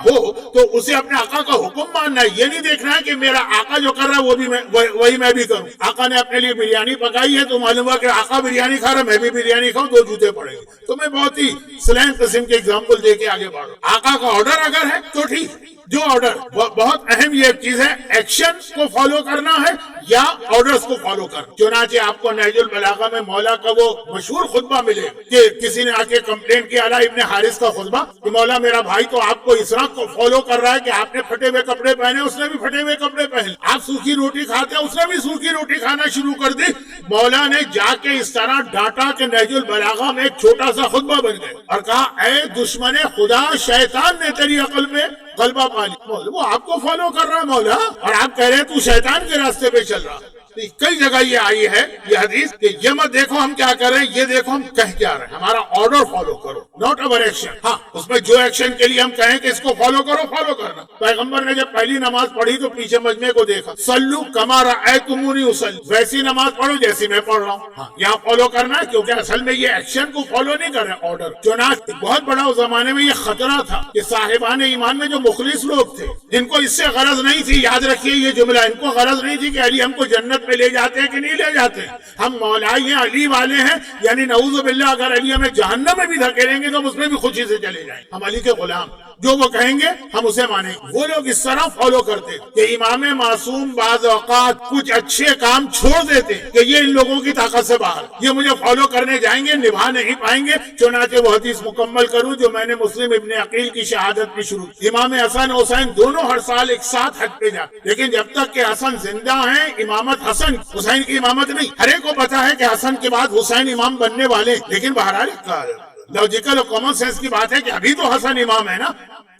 ہو تو اسے اپنے آقا کا حکم ماننا ہے، یہ نہیں دیکھنا ہے کہ میرا آقا جو کر رہا ہے وہ بھی وہی میں بھی کروں۔ آقا نے اپنے لیے بریانی پکائی ہے تو معلوم ہوا کہ آقا بریانی کھا رہا، میں بھی بریانی کھاؤں، 2 جوتے پڑیں گے۔ تو میں بہت ہی سلینگ قسم کے اگزامپل دے کے آگے بڑھ رہا ہوں۔ آقا کا آرڈر اگر ہے تو ٹھیک، جو آرڈر بہت اہم یہ چیز ہے، ایکشن کو فالو کرنا ہے یا آرڈرز کو فالو کرنا۔ چنانچہ آپ کو نہج البلاغہ میں مولا کا وہ مشہور خطبہ ملے کہ کسی نے آ کے کمپلین کیا، علی ابن حارث کا خطبہ، کہ مولا میرا بھائی تو آپ کو اس طرح کو فالو کر رہا ہے کہ آپ نے پھٹے ہوئے کپڑے پہنے، اس نے بھی پھٹے ہوئے کپڑے پہنے، آپ سوکھی روٹی کھاتے ہیں، اس نے بھی سوکھی روٹی کھانا شروع کر دی۔ مولا نے جا کے اس طرح ڈانٹا کہ نہج البلاغہ میں ایک چھوٹا سا خطبہ بن گئے، اور کہا اے دشمن خدا، شیطان نے تیری عقل میں غلبہ پا لیا۔ وہ آپ کو فالو کر رہا ہے مولا، اور آپ کہہ رہے ہیں تو شیطان کے راستے پہ چل رہا۔ کئی جگہ یہ آئی ہے یہ حدیث کہ یہ مت دیکھو ہم کیا کر رہے ہیں، یہ دیکھو ہم کہہ کیا رہے ہیں، ہمارا آرڈر فالو کرو، ناٹ اوور ایکشن۔ ہاں، اس میں جو ایکشن کے لیے ہم کہیں کہ اس کو فالو کرو، فالو کرنا۔ پیغمبر نے جب پہلی نماز پڑھی تو پیچھے مجمع کو دیکھا، صلو کما رأیتمونی اصلی، ویسی نماز پڑھو جیسی میں پڑھ رہا ہوں۔ ہاں، یہاں فالو کرنا ہے، کیونکہ اصل میں یہ ایکشن کو فالو نہیں کر رہے، آرڈر۔ چنانچہ بہت بڑا اس زمانے میں یہ خطرہ تھا کہ صاحبان ایمان میں جو مخلص لوگ تھے، جن کو اس سے غرض نہیں تھی، یاد رکھیے یہ جملہ، ان کو غرض نہیں تھی کہ علی ہم کو جنت میں لے جاتے ہیں کہ نہیں لے جاتے، ہم مولائی ہیں، علی والے ہیں، یعنی نعوذ باللہ اگر علی ہمیں جہنم میں بھی دھکیلیں گے تو ہم اس میں بھی خوشی سے چلے جائیں، ہم علی کے غلام، جو وہ کہیں گے ہم اسے مانیں گے۔ وہ لوگ اس طرح فالو کرتے کہ امام معصوم بعض اوقات کچھ اچھے کام چھوڑ دیتے کہ یہ ان لوگوں کی طاقت سے باہر، یہ مجھے فالو کرنے جائیں گے، نبھا نہیں پائیں گے۔ چنانچہ وہ حدیث مکمل کروں جو میں نے مسلم ابن عقیل کی شہادت میں شروع کی، امام حسن حسین دونوں ہر سال ایک ساتھ حج پہ جاتے، لیکن جب تک کہ حسن زندہ ہیں امامت حسن، حسین کی امامت نہیں۔ ہر ایک کو پتا ہے کہ حسن کے بعد حسین امام بننے والے، لیکن بہرحال لاجیکل اور کامن سینس کی بات ہے کہ ابھی تو حسن امام ہے نا،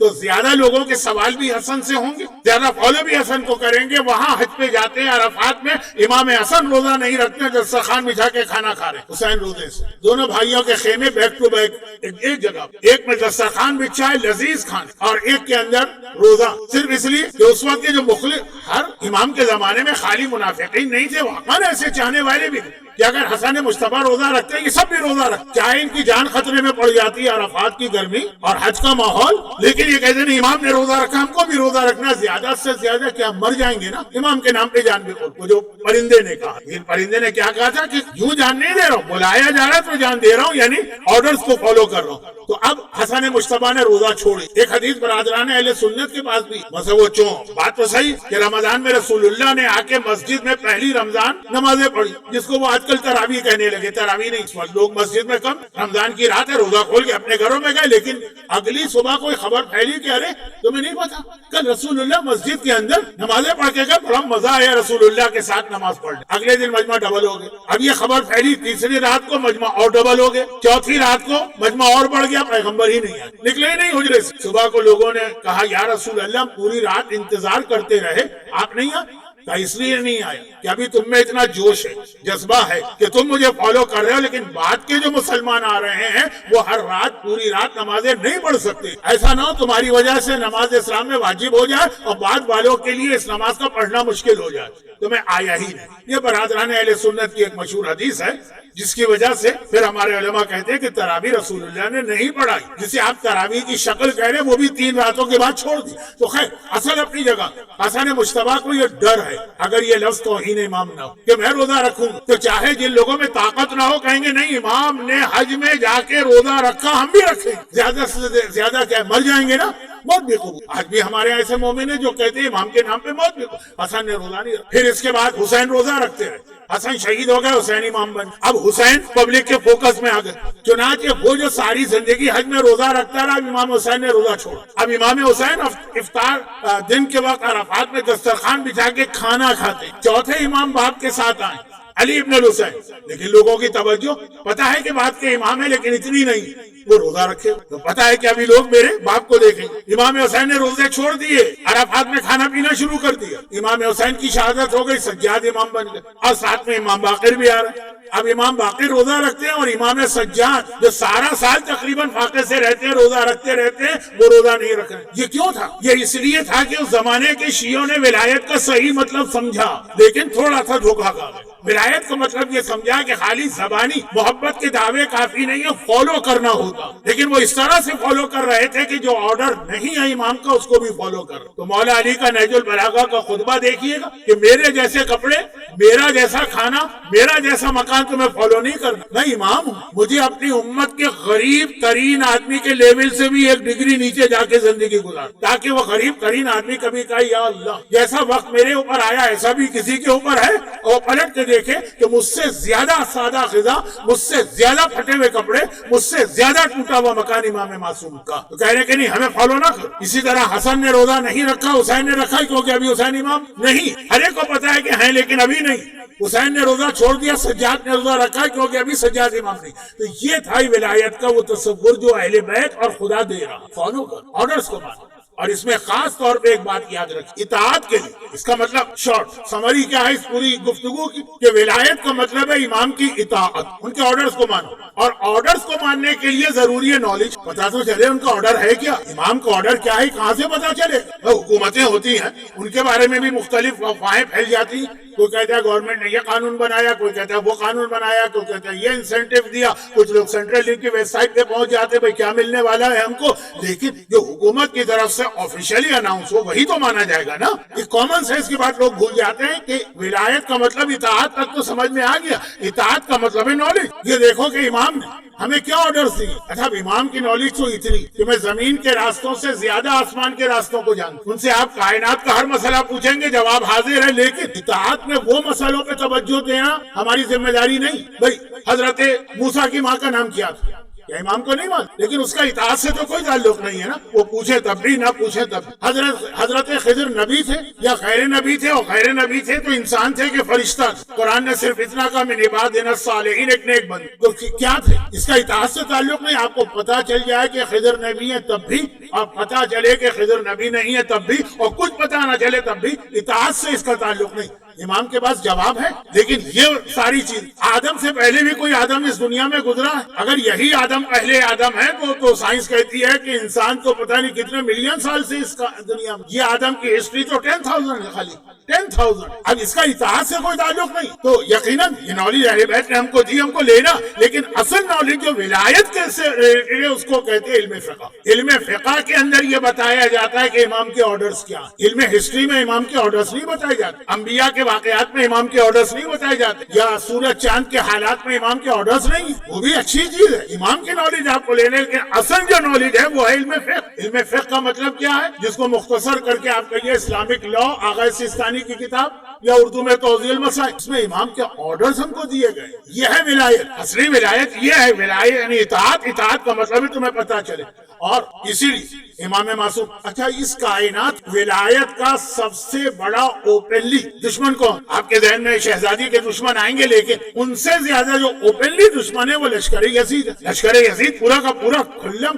تو زیادہ لوگوں کے سوال بھی حسن سے ہوں گے, زیادہ فالو بھی حسن کو کریں گے. وہاں حج پہ جاتے ہیں عرفات میں, امام حسن روزہ نہیں رکھتے, دسترخوان بچھا کے کھانا کھا رہے, حسین روزے سے. دونوں بھائیوں کے خیمے بیک ٹو بیک ایک جگہ, ایک میں دسترخوان بچھا ہے لذیذ کھانے, اور ایک کے اندر روزہ, صرف اس لیے کہ اس وقت کے جو مخلص, ہر امام کے زمانے میں خالی منافقین نہیں تھے, وہاں ایسے چاہنے والے بھی کہ اگر حسن مصطفیٰ روزہ رکھتے ہیں, یہ سب بھی روزہ رکھتے, چاہے ان کی جان خطرے میں پڑ جاتی ہے, عرفات کی گرمی اور حج کا ماحول, لیکن یہ کہتے ہیں امام نے روزہ رکھا, ہم کو بھی روزہ رکھنا. زیادہ سے زیادہ کیا مر جائیں گے نا امام کے نام پہ جان بھی. وہ جو پرندے نے کہا, یہ پرندے نے کیا کہا تھا کہ یوں جان نہیں دے رہا ہوں, بلایا جا رہا ہے تو جان دے رہا ہوں, یعنی آرڈرز کو فالو کر رہا ہوں. تو اب حسن مصطفیٰ نے روزہ چھوڑی. ایک حدیث برادران اہل سنت کے پاس بھی مثلا وہ بات تو صحیح کہ رمضان میں رسول اللہ نے آ کے مسجد میں پہلی رمضان نمازیں پڑھی, جس کو وہ آج کل تراویح کہنے لگے. تراویح نہیں, اس وقت لوگ مسجد میں کم, رمضان کی رات ہے, روزہ کھول کے اپنے گھروں میں گئے, لیکن اگلی صبح کوئی خبر پھیلی کہ ارے تمہیں نہیں پتا کل رسول اللہ مسجد کے اندر نمازیں پڑھ کے گئے, بڑا مزہ آیا رسول اللہ کے ساتھ نماز پڑھ. اگلے دن مجمع ڈبل ہو گئے. اب یہ خبر پھیلی, تیسری رات کو مجمع اور ڈبل ہو گئے, چوتھی رات کو مجمع اور بڑھ گیا, پیغمبر ہی نہیں آئے, نکلے ہی نہیں حجرے سے. صبح کو لوگوں نے کہا یا رسول اللہ پوری رات انتظار کرتے رہے, آپ نہیں آئے. اس لیے نہیں آیا کہ ابھی تم میں اتنا جوش ہے, جذبہ ہے کہ تم مجھے فالو کر رہے ہو, لیکن بعد کے جو مسلمان آ رہے ہیں وہ ہر رات پوری رات نمازیں نہیں پڑھ سکتے. ایسا نہ ہو تمہاری وجہ سے نماز اسلام میں واجب ہو جائے اور بعد والوں کے لیے اس نماز کا پڑھنا مشکل ہو جائے. تمہیں آیا ہی نہیں. یہ برادران اہل سنت کی ایک مشہور حدیث ہے, جس کی وجہ سے پھر ہمارے علماء کہتے ہیں کہ تراویح رسول اللہ نے نہیں پڑھائی. جسے آپ تراویح کی شکل کہہ رہے ہیں وہ بھی 3 راتوں کے بعد چھوڑ دی. تو خیر اصل اپنی جگہ, حسن مصطفیٰ کو یہ ڈر ہے اگر یہ لفظ توہین امام نہ ہو کہ میں روزہ رکھوں, تو چاہے جن لوگوں میں طاقت نہ ہو کہیں گے نہیں امام نے حج میں جا کے روزہ رکھا, ہم بھی رکھیں. زیادہ سے زیادہ کیا مر جائیں گے نا, موت بھی قبول. آج بھی ہمارے ایسے مومن ہیں جو کہتے ہیں امام کے نام پہ موت بھی قبول. حسن نے روزہ نہیں رکھا. پھر اس کے بعد حسین روزہ رکھتے رہے, حسن شہید ہو گئے, حسین امام بن. اب حسین پبلک کے فوکس میں آ گئے, چنانچہ وہ جو ساری زندگی حج میں روزہ رکھتا رہا, امام حسین نے روزہ چھوڑا. اب امام حسین افطار دن کے وقت عرفات میں دسترخوان بچھا کے کھانا کھاتے. چوتھے امام باپ کے ساتھ آئے, علی ابن الحسین, لیکن لوگوں کی توجہ, پتا ہے کہ بات کے امام ہے لیکن اتنی نہیں, وہ روزہ رکھے تو پتا ہے کہ ابھی لوگ میرے باپ کو دیکھیں. امام حسین نے روزے چھوڑ دیے, عرفات میں کھانا پینا شروع کر دیا. امام حسین کی شہادت ہو گئی, سجاد امام بن گئے, اور ساتھ میں امام باقر بھی آ رہے ہیں. اب امام باقر روزہ رکھتے ہیں اور امام سجاد جو سارا سال تقریباً فاقے سے رہتے ہیں, روزہ رکھتے رہتے ہیں, وہ روزہ نہیں رکھ رہے. یہ کیوں تھا؟ یہ اس لیے تھا کہ اس زمانے کے شیعوں نے ولایت کا صحیح مطلب سمجھا, لیکن تھوڑا سا دھوکہ کھا گئے. ولایت کا مطلب یہ سمجھا کہ خالی زبانی محبت کے دعوے کافی نہیں ہے, فالو کرنا ہوتا. لیکن وہ اس طرح سے فالو کر رہے تھے کہ جو آرڈر نہیں ہے امام کا اس کو بھی فالو کر. تو مولا علی کا نہج البلاغہ کا خطبہ دیکھیے گا کہ میرے جیسے کپڑے, میرا جیسا کھانا, میرا جیسا مکان تمہیں فالو نہیں کرنا. میں امام ہوں, مجھے اپنی امت کے غریب ترین آدمی کے لیول سے بھی 1 ڈگری نیچے جا کے زندگی گزار, تاکہ وہ غریب ترین آدمی کبھی کہا یا اللہ جیسا وقت میرے اوپر آیا ایسا بھی کسی کے اوپر ہے, اور پلٹ کے دیکھے کہ مجھ سے زیادہ سادہ غذا, مجھ سے زیادہ پھٹے ہوئے کپڑے, مجھ سے زیادہ ٹوٹا ہوا مکان امام معصوم کا. تو کہہ رہے کہ نہیں ہمیں فالو نہ کرو. اسی طرح حسن نے روزہ نہیں رکھا, حسین نے رکھا, کیونکہ ابھی حسین امام نہیں. ہر ایک کو پتا ہے کہ ہیں لیکن ابھی نہیں. حسین نے روزہ چھوڑ دیا, سجاد نے روزہ رکھا کیونکہ ابھی سجاد امام نہیں. تو یہ تھا ولایت کا وہ تصور جو اہل بیت اور خدا دے رہا, فالو کر, آرڈرز کو مانو. اور اس میں خاص طور پہ ایک بات یاد رکھیں, اطاعت کے لیے. اس کا مطلب شارٹ سمری کیا ہے اس پوری گفتگو کی, کہ ولایت کا مطلب ہے امام کی اطاعت, ان کے آرڈرز کو مانو. اور آرڈرز کو ماننے کے لیے ضروری ہے نالج, پتا تو چلے ان کا آرڈر ہے کیا, امام کا آرڈر کیا ہے, کہاں سے پتا چلے. حکومتیں ہوتی ہیں, ان کے بارے میں بھی مختلف افواہیں پھیل جاتی ہیں. کوئی کہتا ہے گورنمنٹ نے یہ قانون بنایا, کوئی کہتا ہے وہ قانون بنایا, کوئی کہتا ہے یہ انسینٹیو دیا. کچھ لوگ سینٹرل لنک کی ویب سائٹ پہ پہنچ جاتے بھائی کیا ملنے والا ہے ہم کو. لیکن جو حکومت کی طرف سے آفیشلی اناؤنس ہو وہی تو مانا جائے گا نا. یہ کامن سینس کی بات لوگ بھول جاتے ہیں کہ ولایت کا مطلب اطاعت تک تو سمجھ میں آ گیا, اطاعت کا مطلب ہے نالج. یہ دیکھو کہ امام نے ہمیں کیا آرڈرز دیے. اچھا امام کی نالج تو اتنی کہ میں زمین کے راستوں سے زیادہ آسمان کے راستوں کو جانتا. ان سے آپ کائنات کا ہر مسئلہ پوچھیں گے جواب حاضر ہے, لیکن اطاعت میں وہ مسئلوں پہ توجہ دینا ہماری ذمہ داری نہیں. بھائی حضرت موسیٰ کی ماں کا نام کیا تھا, کیا امام کو نہیں مان؟ لیکن اس کا اطاعت سے تو کوئی تعلق نہیں ہے نا، وہ پوچھے تب بھی نہ پوچھے تب بھی۔ حضرت خضر نبی تھے یا غیر نبی تھے؟ اور غیر نبی تھے تو انسان تھے کہ فرشتہ تھے؟ قرآن نے صرف اتنا کہا من عبادنا الصالحین، ایک نیک بندے، تو کیا تھے؟ اس کا اطاعت سے تعلق نہیں۔ آپ کو پتا چل جائے کہ خضر نبی ہے تب بھی، اور پتا چلے کہ خضر نبی نہیں ہے تب بھی، اور کچھ پتا نہ چلے تب بھی، اطاعت سے اس کا تعلق نہیں۔ امام کے پاس جواب ہے، لیکن یہ ساری چیز آدم سے پہلے بھی کوئی آدم اس دنیا میں گزرا ہے؟ اگر یہی آدم پہلے آدم ہے تو سائنس کہتی ہے کہ انسان کو پتہ نہیں کتنے ملین سال سے اس کا دنیا میں، یہ آدم کی ہسٹری تو 10,000 ہے، خالی 10,000۔ اب اس کا اطاعت سے کوئی تعلق نہیں، تو یقیناً یہ نالج اہل بیت نے ہم کو دی، ہم کو لینا، لیکن اصل نالج جو ولایت کیسے اس کو کہتے ہیں علم فقہ۔ علم فقہ کے اندر یہ بتایا جاتا ہے کہ امام کے آرڈرز کیا ہیں۔ علم ہسٹری میں امام کے آرڈرز نہیں بتائے جاتے، انبیاء کے واقعات میں امام کے آرڈرز نہیں بتائے جاتے، یا سورج چاند کے حالات میں امام کے آرڈرز نہیں، وہ بھی اچھی چیز ہے، امام کی نالج آپ کو لینے، لیکن اصل جو نالج ہے وہ ہے علم فقہ۔ علم فقہ کا مطلب کیا ہے؟ جس کو مختصر کر کے آپ کہیے اسلامک لا، آغا سیستانی کی کتاب، یا اردو میں توضیح المسائل، اس میں امام کے آرڈرز ہم کو دیے گئے۔ یہ ہے ولایت، اصلی ولایت یہ ہے، ولایت یعنی اطاعت۔ اطاعت کا مطلب ہے تمہیں پتہ چلے، اور اسی لیے امام معصوم۔ اچھا، اس کائنات ولایت کا سب سے بڑا اوپنلی دشمن کون؟ آپ کے ذہن میں شہزادی کے دشمن آئیں گے، لیکن ان سے زیادہ جو اوپنلی دشمن ہے وہ لشکر یزید ہے۔ لشکر یزید پورا کا پورا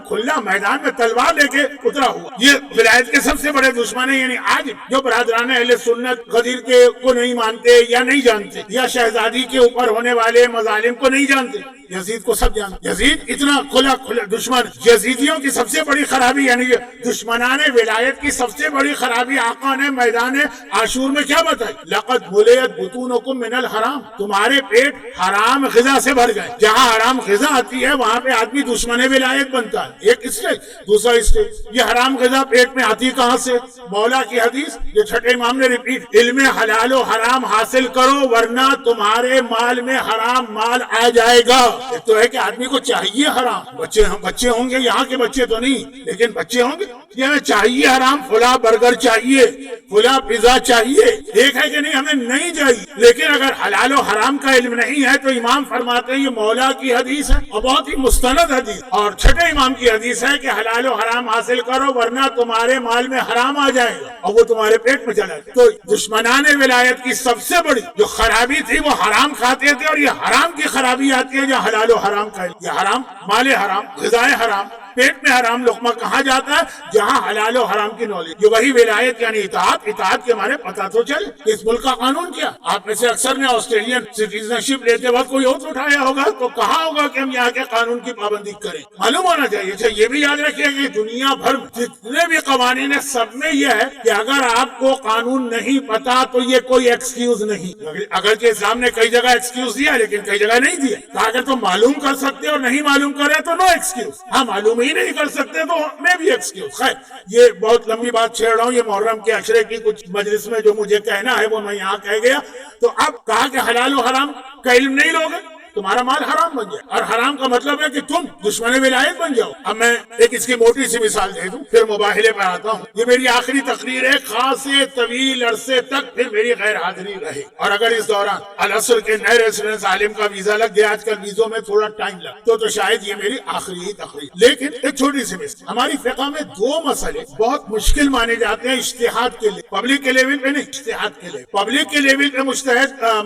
کھلا میدان میں تلوار لے کے اترا ہوا، یہ ولایت کے سب سے بڑے دشمن ہے۔ یعنی آج جو برادران اہل سنت غدیر کے کو نہیں مانتے یا نہیں جانتے، یا شہزادی کے اوپر ہونے والے مظالم کو نہیں جانتے، یزید کو سب جانتے۔ یزید اتنا کھلا دشمن، یزیدیوں کی سب سے بڑی خرابی، یعنی دشمنان ولایت کی سب سے بڑی خرابی آقا نے میدان عاشور میں کیا بتائی؟ لقد ملیت بطونکم من الحرام، تمہارے پیٹ حرام غذا سے بھر گئے۔ جہاں حرام غذا آتی ہے وہاں پہ آدمی دشمن ولایت بنتا ہے۔ ایک اسٹیج، دوسرا اسٹیج، یہ حرام غذا پیٹ میں آتی کہاں سے؟ مولا کی حدیث، یہ چھٹے امام نے ریپیٹ، علم حلال و حرام حاصل کرو ورنہ تمہارے مال میں حرام مال آ جائے گا۔ ایک تو ہے کہ آدمی کو چاہیے حرام، بچے ہوں گے، یہاں کے بچے تو نہیں لیکن بچے ہوں گے، یہ ہمیں چاہیے حرام، فلاں برگر چاہیے، فلاں پیزا چاہیے، ایک ہے کہ نہیں ہمیں نہیں چاہیے۔ لیکن اگر حلال و حرام کا علم نہیں ہے تو امام فرماتے ہیں یہ مولا کی حدیث ہے، اور بہت ہی مستند حدیث، اور چھٹے امام کی حدیث ہے کہ حلال و حرام حاصل کرو ورنہ تمہارے مال میں حرام آ جائے گا اور وہ تمہارے پیٹ میں چلا جائے۔ تو دشمنان ولایت کی سب سے بڑی جو خرابی تھی وہ حرام کھاتے تھے، اور یہ حرام کی خرابی آتی ہے جو حلال و حرام کا، یہ حرام مال حرام، غذائے حرام، پیٹ میں حرام لقمہ کہاں جاتا ہے؟ جہاں حلال و حرام کی نالج، یہ وہی ولایت یعنی اطاعت کے معنی پتہ تو چل اس ملک کا قانون کیا۔ آپ میں سے اکثر نے آسٹریلین سٹیزن شپ لیتے وقت کوئی اور اٹھایا ہوگا تو کہا ہوگا کہ ہم یہاں کے قانون کی پابندی کریں، معلوم ہونا چاہیے۔ اچھا، یہ بھی یاد رکھیے کہ دنیا بھر جتنے بھی قوانین ہیں سب میں یہ ہے کہ اگر آپ کو قانون نہیں پتا تو یہ کوئی ایکسکیوز نہیں، اگرچہ اسلام نے کئی جگہ ایکسکیوز دیا لیکن کئی جگہ نہیں دیا، اگر تم معلوم کر سکتے اور نہیں معلوم کرے تو نو ایکسکیوز، ہاں معلوم ہی نہیں کر سکتے تو میں بھی ایکسکیوز۔ خیر، یہ بہت لمبی بات چھیڑ رہا ہوں، یہ محرم کے عشرے کی کچھ مجلس میں جو مجھے کہنا ہے وہ میں یہاں کہہ گیا۔ تو اب کہا کہ حلال و حرام کا علم نہیں لوگے تمہارا مال حرام بن جائے، اور حرام کا مطلب ہے کہ تم دشمن ولایت بن جاؤ۔ اب میں ایک اس کی موٹی سی مثال دے دوں پھر مباحلے پر آتا ہوں۔ یہ میری آخری تقریر ہے، خاصے طویل عرصے تک پھر میری غیر حاضری رہے، اور اگر اس دوران العصر کے نئے ریزیڈنس عالم کا ویزا لگ گیا، آج کل ویزوں میں تھوڑا ٹائم لگتا تو شاید یہ میری آخری تقریر۔ لیکن ایک چھوٹی سی مثال، ہماری فقہ میں دو مسئلے بہت مشکل مانے جاتے ہیں اجتہاد کے لیے، پبلک کے لیول پہ نہیں، اجتہاد کے لیے۔ پبلک کے لیول پہ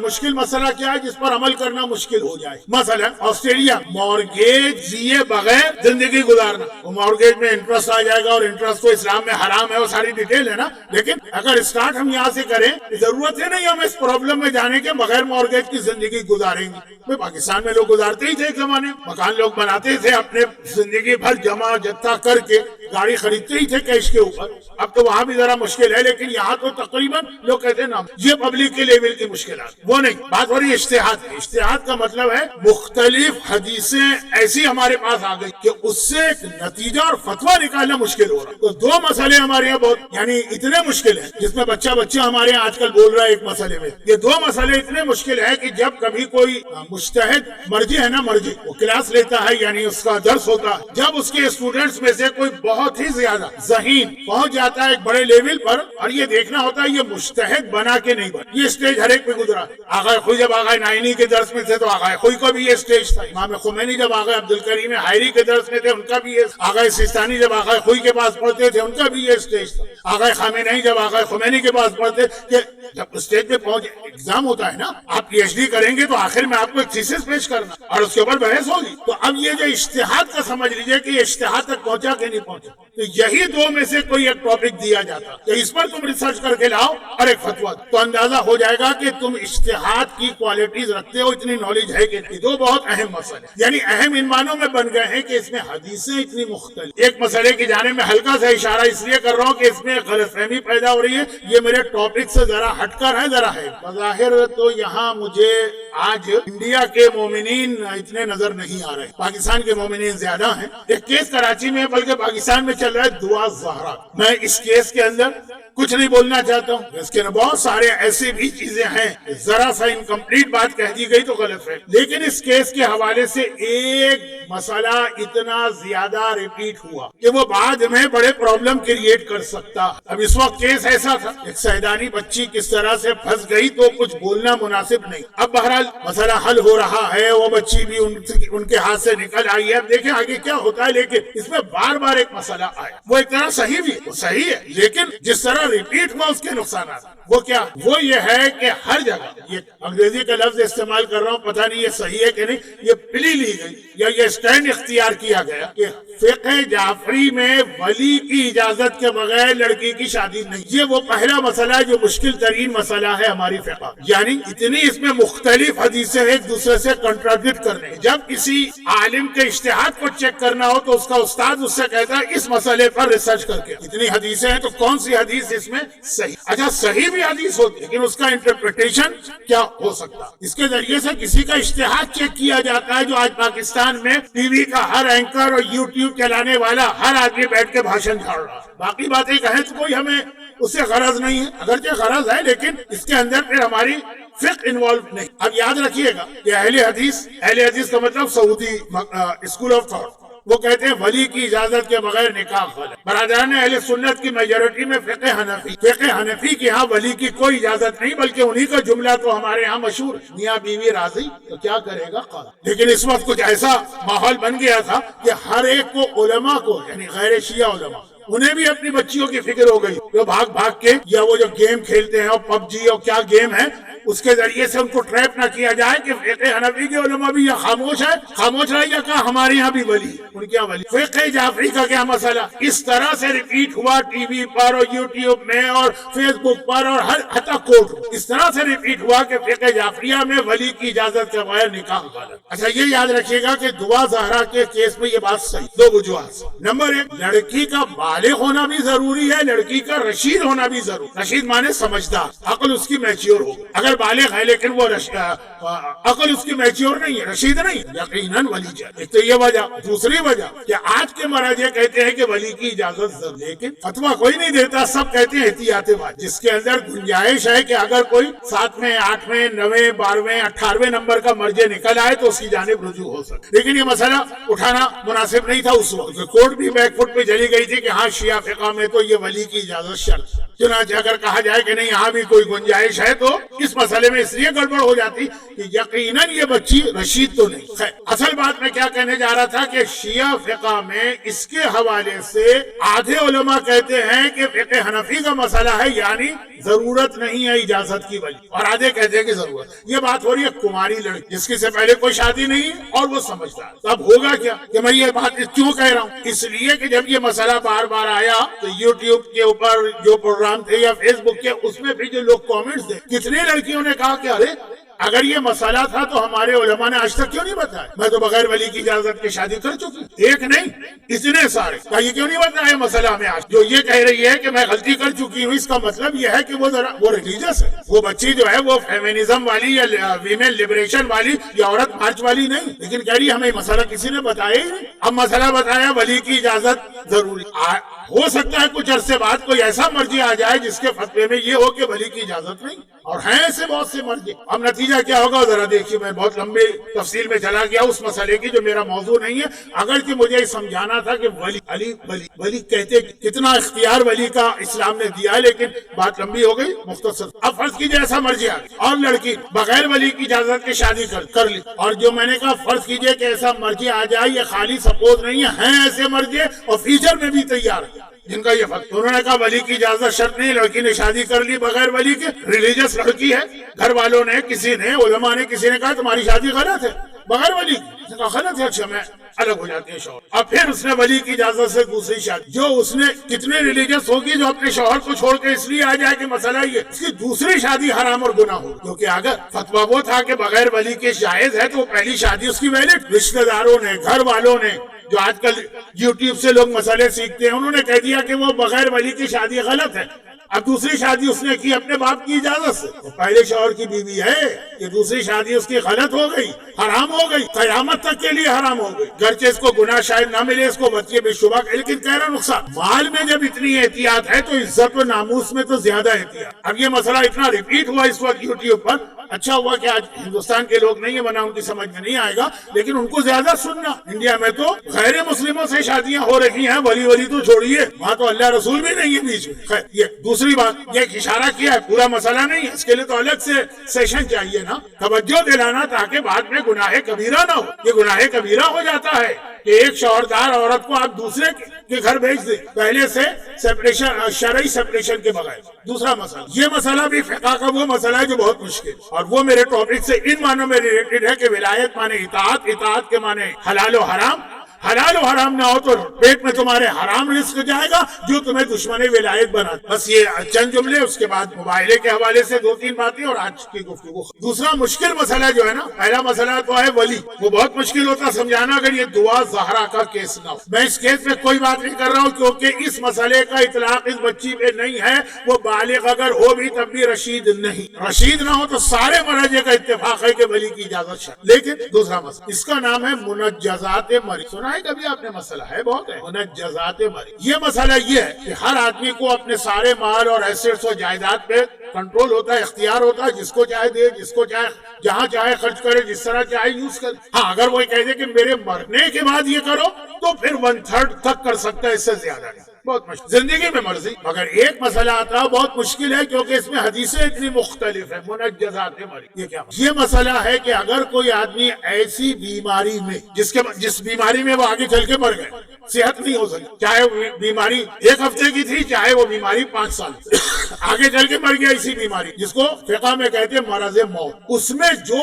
مشکل مسئلہ کیا ہے جس پر عمل کرنا مشکل ہو جائے؟ مثلا آسٹریلیا مارگیج لیے بغیر زندگی گزارنا، وہ مارگیج میں انٹرسٹ آ جائے گا، اور انٹرسٹ تو اسلام میں حرام ہے، وہ ساری ڈیٹیل ہے نا۔ لیکن اگر اسٹارٹ ہم یہاں سے کریں، ضرورت ہے نہیں ہم اس پرابلم میں جانے کے بغیر مارگیج کی زندگی گزاریں گے۔ پاکستان میں لوگ گزارتے ہی تھے ایک زمانے، مکان لوگ بناتے تھے اپنے زندگی بھر جمع جتھا کر کے، گاڑی خریدتے ہی تھے کیش کے اوپر۔ اب تو وہاں بھی ذرا مشکل ہے، لیکن یہاں تو تقریباً لوگ کہتے ہیں نا یہ پبلک کے لیول کی مشکلات، وہ نہیں، بات ہو رہی ہے اجتہاد کی۔ اجتہاد کا مطلب ہے مختلف حدیثیں ایسی ہمارے پاس آ گئی کہ اس سے ایک نتیجہ اور فتویٰ نکالنا مشکل ہو رہا ہے۔ تو دو مسئلے ہمارے یہاں بہت یعنی اتنے مشکل ہیں، جس میں بچہ ہمارے یہاں آج کل بول رہا ہے ایک مسئلے میں، یہ دو مسئلے اتنے مشکل ہے کہ جب کبھی کوئی مجتہد مرجع ہے نا، مرجع وہ کلاس لیتا ہے یعنی اس کا درس ہوتا ہے، جب اس کے اسٹوڈنٹس میں سے کوئی بہت بہت ہی زیادہ ذہین پہنچ جاتا ہے ایک بڑے لیول پر، اور یہ دیکھنا ہوتا ہے یہ مجتہد بنا کے نہیں بنا، یہ اسٹیج ہر ایک پہ گزرا۔ آغا خوئی جب آغا نائینی کے درس میں تھے تو آغا خوئی کو بھی یہ اسٹیج تھا، امام خمینی جب آغا عبدالکریم حائری کے درس میں تھے ان کا بھی یہ، آغا سیستانی جب آغا خوئی کے پاس پڑھتے تھے ان کا بھی یہ اسٹیج تھا، آغا خامنہئی جب آغا خمینی کے پاس پڑھتے کہ جب اسٹیج پہ پہنچ ایگزام ہوتا ہے نا، آپ پی ایچ ڈی کریں گے تو آخر میں آپ کو ایک تھیسس پیش کرنا اور اس کے اوپر بحث ہوگی، تو اب یہ جو اجتہاد کا سمجھ لیجئے کہ یہ اجتہاد تک پہنچا کہ نہیں پہنچا، تو یہی دو میں سے کوئی ایک ٹاپک دیا جاتا کہ اس پر تم ریسرچ کر کے لاؤ اور ایک فتویٰ، تو اندازہ ہو جائے گا کہ تم اجتہاد کی کوالٹیز رکھتے ہو، اتنی نالج ہے کہ نہیں۔ دو بہت اہم مسئلے، یعنی اہم ان معنوں میں بن گئے ہیں کہ اس میں حدیثیں اتنی مختلف، ایک مسئلے کی جانب میں ہلکا سا اشارہ اس لیے کر رہا ہوں کہ اس میں غلط فہمی پیدا ہو رہی ہے، یہ میرے ٹاپک سے ذرا ہٹ کر ہے، ذرا ہے۔ بظاہر تو یہاں مجھے آج انڈیا کے مومنین اتنے نظر نہیں آ رہے، پاکستان کے مومنین زیادہ ہیں۔ ایک کیس کراچی میں بلکہ پاکستان میں چل رہا ہے دعا زہرا، میں اس کیس کے اندر کچھ نہیں بولنا چاہتا ہوں، اس کے بہت سارے ایسی بھی چیزیں ہیں، ذرا سا انکمپلیٹ بات کہہ دی گئی تو غلط ہے، لیکن اس کیس کے حوالے سے ایک مسئلہ اتنا زیادہ ریپیٹ ہوا کہ وہ بعد میں بڑے پرابلم کریٹ کر سکتا۔ اب اس وقت کیس ایسا تھا، ایک سیدانی بچی کس طرح سے پھنس گئی تو کچھ بولنا مناسب نہیں، اب بہرحال مسئلہ حل ہو رہا ہے، وہ بچی بھی ان کے ہاتھ سے نکل آئی ہے، اب دیکھیں آگے کیا ہوتا ہے، لیکن اس میں بار بار ایک مسئلہ آیا، وہ ایک طرح صحیح بھی، وہ صحیح ہے، لیکن جس طرح ریپیٹ ہوا اس کے نقصانات، وہ کیا، وہ یہ ہے کہ ہر جگہ، یہ انگریزی کا لفظ استعمال کر رہا ہوں، پتہ نہیں یہ صحیح ہے کہ نہیں، یہ پلی لی گئی یا یہ اسٹینڈ اختیار کیا گیا کہ فقہ جعفری میں ولی کی اجازت کے بغیر لڑکی کی شادی نہیں، یہ وہ پہلا مسئلہ ہے جو مشکل ترین مسئلہ ہے ہماری فقہ، یعنی اتنی اس میں مختلف حدیثیں ایک دوسرے سے کنٹراڈکٹ کر رہے ہیں۔ جب کسی عالم کے اجتہاد کو چیک کرنا ہو تو اس کا استاد اس سے کہتا ہے اس مسئلے پر ریسرچ کر کے، اتنی حدیثیں ہیں تو کون سی حدیث اس میں صحیح، اچھا صحیح بھی حدیث ہوتی ہے لیکن اس کا انٹرپریٹیشن کیا ہو سکتا، اس کے ذریعے سے کسی کا اجتہاد چیک کیا جاتا ہے، جو آج پاکستان میں ٹی وی کا ہر اینکر اور یوٹیوب چلانے والا ہر آدمی بیٹھ کے بھاشن جھاڑ رہا ہے، باقی باتیں کہیں تو کوئی ہمیں اس سے غرض نہیں ہے، اگرچہ غرض ہے لیکن اس کے اندر پھر ہماری فقہ انوالو نہیں۔ اب یاد رکھیے گا کہ اہل حدیث کا مطلب سعودی اسکول آف تھاٹ، وہ کہتے ہیں ولی کی اجازت کے بغیر نکاح غلط۔ برادران اہل سنت کی میجورٹی میں فقہ حنفی کے ہاں ولی کی کوئی اجازت نہیں، بلکہ انہی کا جملہ تو ہمارے ہاں مشہور ہے، میاں بیوی راضی تو کیا کرے گا قاضی۔ لیکن اس وقت کچھ ایسا ماحول بن گیا تھا کہ ہر ایک کو علماء کو، یعنی غیر شیعہ علماء، انہیں بھی اپنی بچیوں کی فکر ہو گئی، جو بھاگ کے یا وہ جو گیم کھیلتے ہیں اور پب جی اور کیا گیم ہے اس کے ذریعے سے ان کو ٹریپ نہ کیا جائے کہ فقہ حنفی کے علماء بھی یہ خاموش رہے یا کہا ہمارے یہاں بھی ولی ہے، ان کیا ولی، فقہ جعفری کا کیا مسئلہ، اس طرح سے ریپیٹ ہوا ٹی وی پر اور یوٹیوب میں اور فیس بک پر اور حتی کورٹ، اس طرح سے ریپیٹ ہوا کہ فقہ جعفریہ میں ولی کی اجازت کے بغیر نکاح غلط۔ اچھا یہ یاد رکھیے گا کہ دعا زہرا کے کیس میں یہ بات صحیح، دو وجوہات، نمبر ایک، لڑکی کا بالغ ہونا بھی ضروری ہے، لڑکی کا رشید ہونا بھی ضروری، رشید مانے سمجھدار، عقل اس کی میچیور ہو، اگر بالغ ہے لیکن وہ عقل اس کی میچیور نہیں ہے، رشید نہیں، یقیناً ولی چاہیے۔ ایک تو یہ وجہ، دوسری وجہ کہ آج کے مراجع کہتے ہیں کہ ولی کی اجازت ضرور، لیکن فتویٰ کوئی نہیں دیتا، سب کہتے ہیں احتیاطی بات، جس کے اندر گنجائش ہے کہ اگر کوئی 7ویں 8ویں 9ویں 12ویں 18ویں نمبر کا مرجع نکل آئے تو اس کی جانب رجوع ہو سکے، لیکن یہ مسئلہ اٹھانا مناسب نہیں تھا اس وقت، کورٹ بھی بیک فٹ پہ چلی گئی تھی کہ ہاں شیعہ فقہ میں تو یہ ولی کی اجازت شرط، چنانچہ اگر کہا جائے کہ نہیں یہاں بھی کوئی گنجائش ہے تو اس مسئلے میں اس لیے گڑبڑ ہو جاتی کہ یقیناً یہ بچی رشید تو نہیں۔ خیر، اصل بات میں کیا کہنے جا رہا تھا کہ شیعہ فقہ میں اس کے حوالے سے آدھے علماء کہتے ہیں کہ فقہ حنفی کا مسئلہ ہے، یعنی ضرورت نہیں ہے اجازت کی ولی، اور آدھے کہتے ہیں کہ ضرورت۔ یہ بات ہو رہی ہے کماری لڑکی جس کی سے پہلے کوئی شادی نہیں اور وہ سمجھتا ہے، تو اب ہوگا کیا کہ میں یہ بات کیوں کہہ رہا ہوں، اس لیے کہ جب یہ مسئلہ بار بار آیا تو یوٹیوب کے اوپر جو پروگرام تھے یا فیس بک کے، اس میں بھی جو لوگ کامنٹس دے، کتنی لڑکیوں نے کہا کہ ارے اگر یہ مسئلہ تھا تو ہمارے علماء نے آج تک کیوں نہیں بتایا، میں تو بغیر ولی کی اجازت کی شادی کر چکی، ایک نہیں اتنے سارے، یہ کیوں نہیں بتایا مسئلہ ہمیں آج، جو یہ کہہ رہی ہے کہ میں غلطی کر چکی ہوں، اس کا مطلب یہ ہے کہ وہ ریلیجس ہے، وہ بچی جو ہے وہ فیمینزم والی یا ویمن لبریشن والی یا عورت مارچ والی نہیں، لیکن کہہ رہی ہمیں مسئلہ کسی نے بتایا ہی نہیں، اب مسئلہ بتایا ولی کی اجازت ضروری، ہو سکتا ہے کچھ عرصے بعد کوئی ایسا مرجع آ جائے جس کے فتوے میں یہ ہو کہ ولی کی اجازت نہیں، اور ہیں ایسے بہت سے مرجع۔ اب نتیجہ کیا ہوگا ذرا دیکھیے، میں بہت لمبے تفصیل میں چلا گیا اس مسئلے کی جو میرا موضوع نہیں ہے، اگر کہ مجھے سمجھانا تھا کہ ولی کہتے کتنا اختیار ولی کا اسلام نے دیا ہے، لیکن بات لمبی ہو گئی، مختصر۔ اب فرض کیجیے ایسا مرجع آ گیا اور لڑکی بغیر ولی کی اجازت کے شادی کر لی، اور جو میں نے کہا فرض کیجیے کہ ایسا مرجع آ جائے، یہ خالی سپوز نہیں ہے، ہیں ایسے مرجع اور فیوچر میں بھی تیار ہے جن کا یہ فرق۔ انہوں نے کہا ولی کی اجازت شرط نہیں، لڑکی نے شادی کر لی بغیر ولی کے، ریلیجس لڑکی ہے، گھر والوں نے، کسی نے، علماء نے، کسی نے کہا تمہاری شادی غلط ہے بغیر ولی کی، کہا غلط ہے، اچھا میں الگ ہو جاتے ہیں شوہر۔ اور پھر اس نے ولی کی اجازت سے دوسری شادی، جو اس نے کتنے ریلیجس ہوگی جو اپنے شوہر کو چھوڑ کے اس لیے آ جائے کہ مسئلہ یہ اس کی دوسری شادی حرام اور گناہ ہوگی، کیونکہ اگر فتویٰ وہ تھا کہ بغیر ولی کے جائز ہے تو پہلی شادی اس کی ویلڈ، رشتہ داروں نے، گھر والوں نے، جو آج کل یوٹیوب سے لوگ مسئلے سیکھتے ہیں، انہوں نے کہہ دیا کہ وہ بغیر ولی کی شادی غلط ہے۔ اب دوسری شادی اس نے کی اپنے باپ کی اجازت سے، تو پہلے شوہر کی بیوی ہے، یہ دوسری شادی اس کی غلط ہو گئی، حرام ہو گئی، قیامت تک کے لیے حرام ہو گئی، گرچہ اس کو گناہ شاید نہ ملے، اس کو بچے بے شبہ، لیکن کہہ رہا نقصان۔ مال میں جب اتنی احتیاط ہے تو عزت و ناموس میں تو زیادہ احتیاط۔ اب یہ مسئلہ اتنا ریپیٹ ہوا اس وقت یوٹیوب پر، اچھا ہوا کہ آج ہندوستان کے لوگ نہیں ہے، ورنہ ان کی سمجھ میں نہیں آئے گا، لیکن ان کو زیادہ سننا۔ انڈیا میں تو غیر مسلموں سے شادیاں ہو رہی ہیں، ولی تو چھوڑیے، وہاں تو اللہ رسول بھی نہیں ہے بیچ میں۔ خیر، یہ دوسری بات، یہ اشارہ کیا ہے، پورا مسئلہ نہیں ہے، اس کے لیے تو الگ سے سیشن چاہیے نا، توجہ دلانا تاکہ بعد میں گناہ کبیرہ نہ ہو۔ یہ گناہ کبیرہ ہو جاتا ہے کہ ایک شوہردار عورت کو آپ دوسرے کے گھر بھیج دیں پہلے سے سیپریشن، شرعی سیپریشن کے بغیر۔ دوسرا مسئلہ، یہ مسئلہ بھی فقہ کا وہ مسئلہ ہے جو بہت مشکل، اور وہ میرے ٹاپک سے ان معنوں میں ریلیٹڈ ہے کہ ولایت مانے اطاعت، اطاعت کے مانے حلال و حرام، حلال و حرام نہ ہو تو پیٹ میں تمہارے حرام رزق جائے گا جو تمہیں دشمن ولایت بنا۔ بس یہ چند جملے، اس کے بعد مباہلے کے حوالے سے دو تین باتیں اور آج کی گفتگو۔ دوسرا مشکل مسئلہ جو ہے نا، پہلا مسئلہ تو ہے ولی، وہ بہت مشکل ہوتا سمجھانا اگر یہ دعا زہرا کا کیس نہ ہو۔ میں اس کیس میں کوئی بات نہیں کر رہا ہوں کیونکہ اس مسئلے کا اطلاق اس بچی پہ نہیں ہے، وہ بالغ اگر ہو بھی تب بھی رشید نہیں، رشید نہ ہو تو سارے مراجع کا اتفاق ہے کہ ولی کی اجازت شرط۔ لیکن دوسرا مسئلہ، اس کا نام ہے منجزات مری، سنا ہے کبھی آپ نے؟ مسئلہ ہے بہت ہے، منجزات مری۔ یہ مسئلہ یہ ہے کہ ہر آدمی کو اپنے سارے مال اور ایسٹس و جائیداد پہ کنٹرول ہوتا ہے، اختیار ہوتا ہے، جس کو چاہے دے، جس کو چاہے جہاں چاہے خرچ کرے، جس طرح چاہے یوز کرے۔ ہاں اگر وہ کہہ دے کہ میرے مرنے کے بعد یہ کرو تو پھر 1/3 تک کر سکتا ہے، اس سے زیادہ نہیں، بہت مشکل، زندگی میں مرضی۔ مگر ایک مسئلہ آتا ہے بہت مشکل ہے کیونکہ اس میں حدیثیں اتنی مختلف ہیں، منجزات مری۔ یہ کیا؟ یہ مسئلہ ہے کہ اگر کوئی آدمی ایسی بیماری میں جس بیماری میں وہ آگے چل کے مر گئے، صحت نہیں ہو سکی، چاہے وہ بیماری 1 ہفتے کی تھی، چاہے وہ بیماری 5 سال آگے چل کے مر گیا اسی بیماری، جس کو فقہ میں کہتے ہیں مرض موت، اس میں جو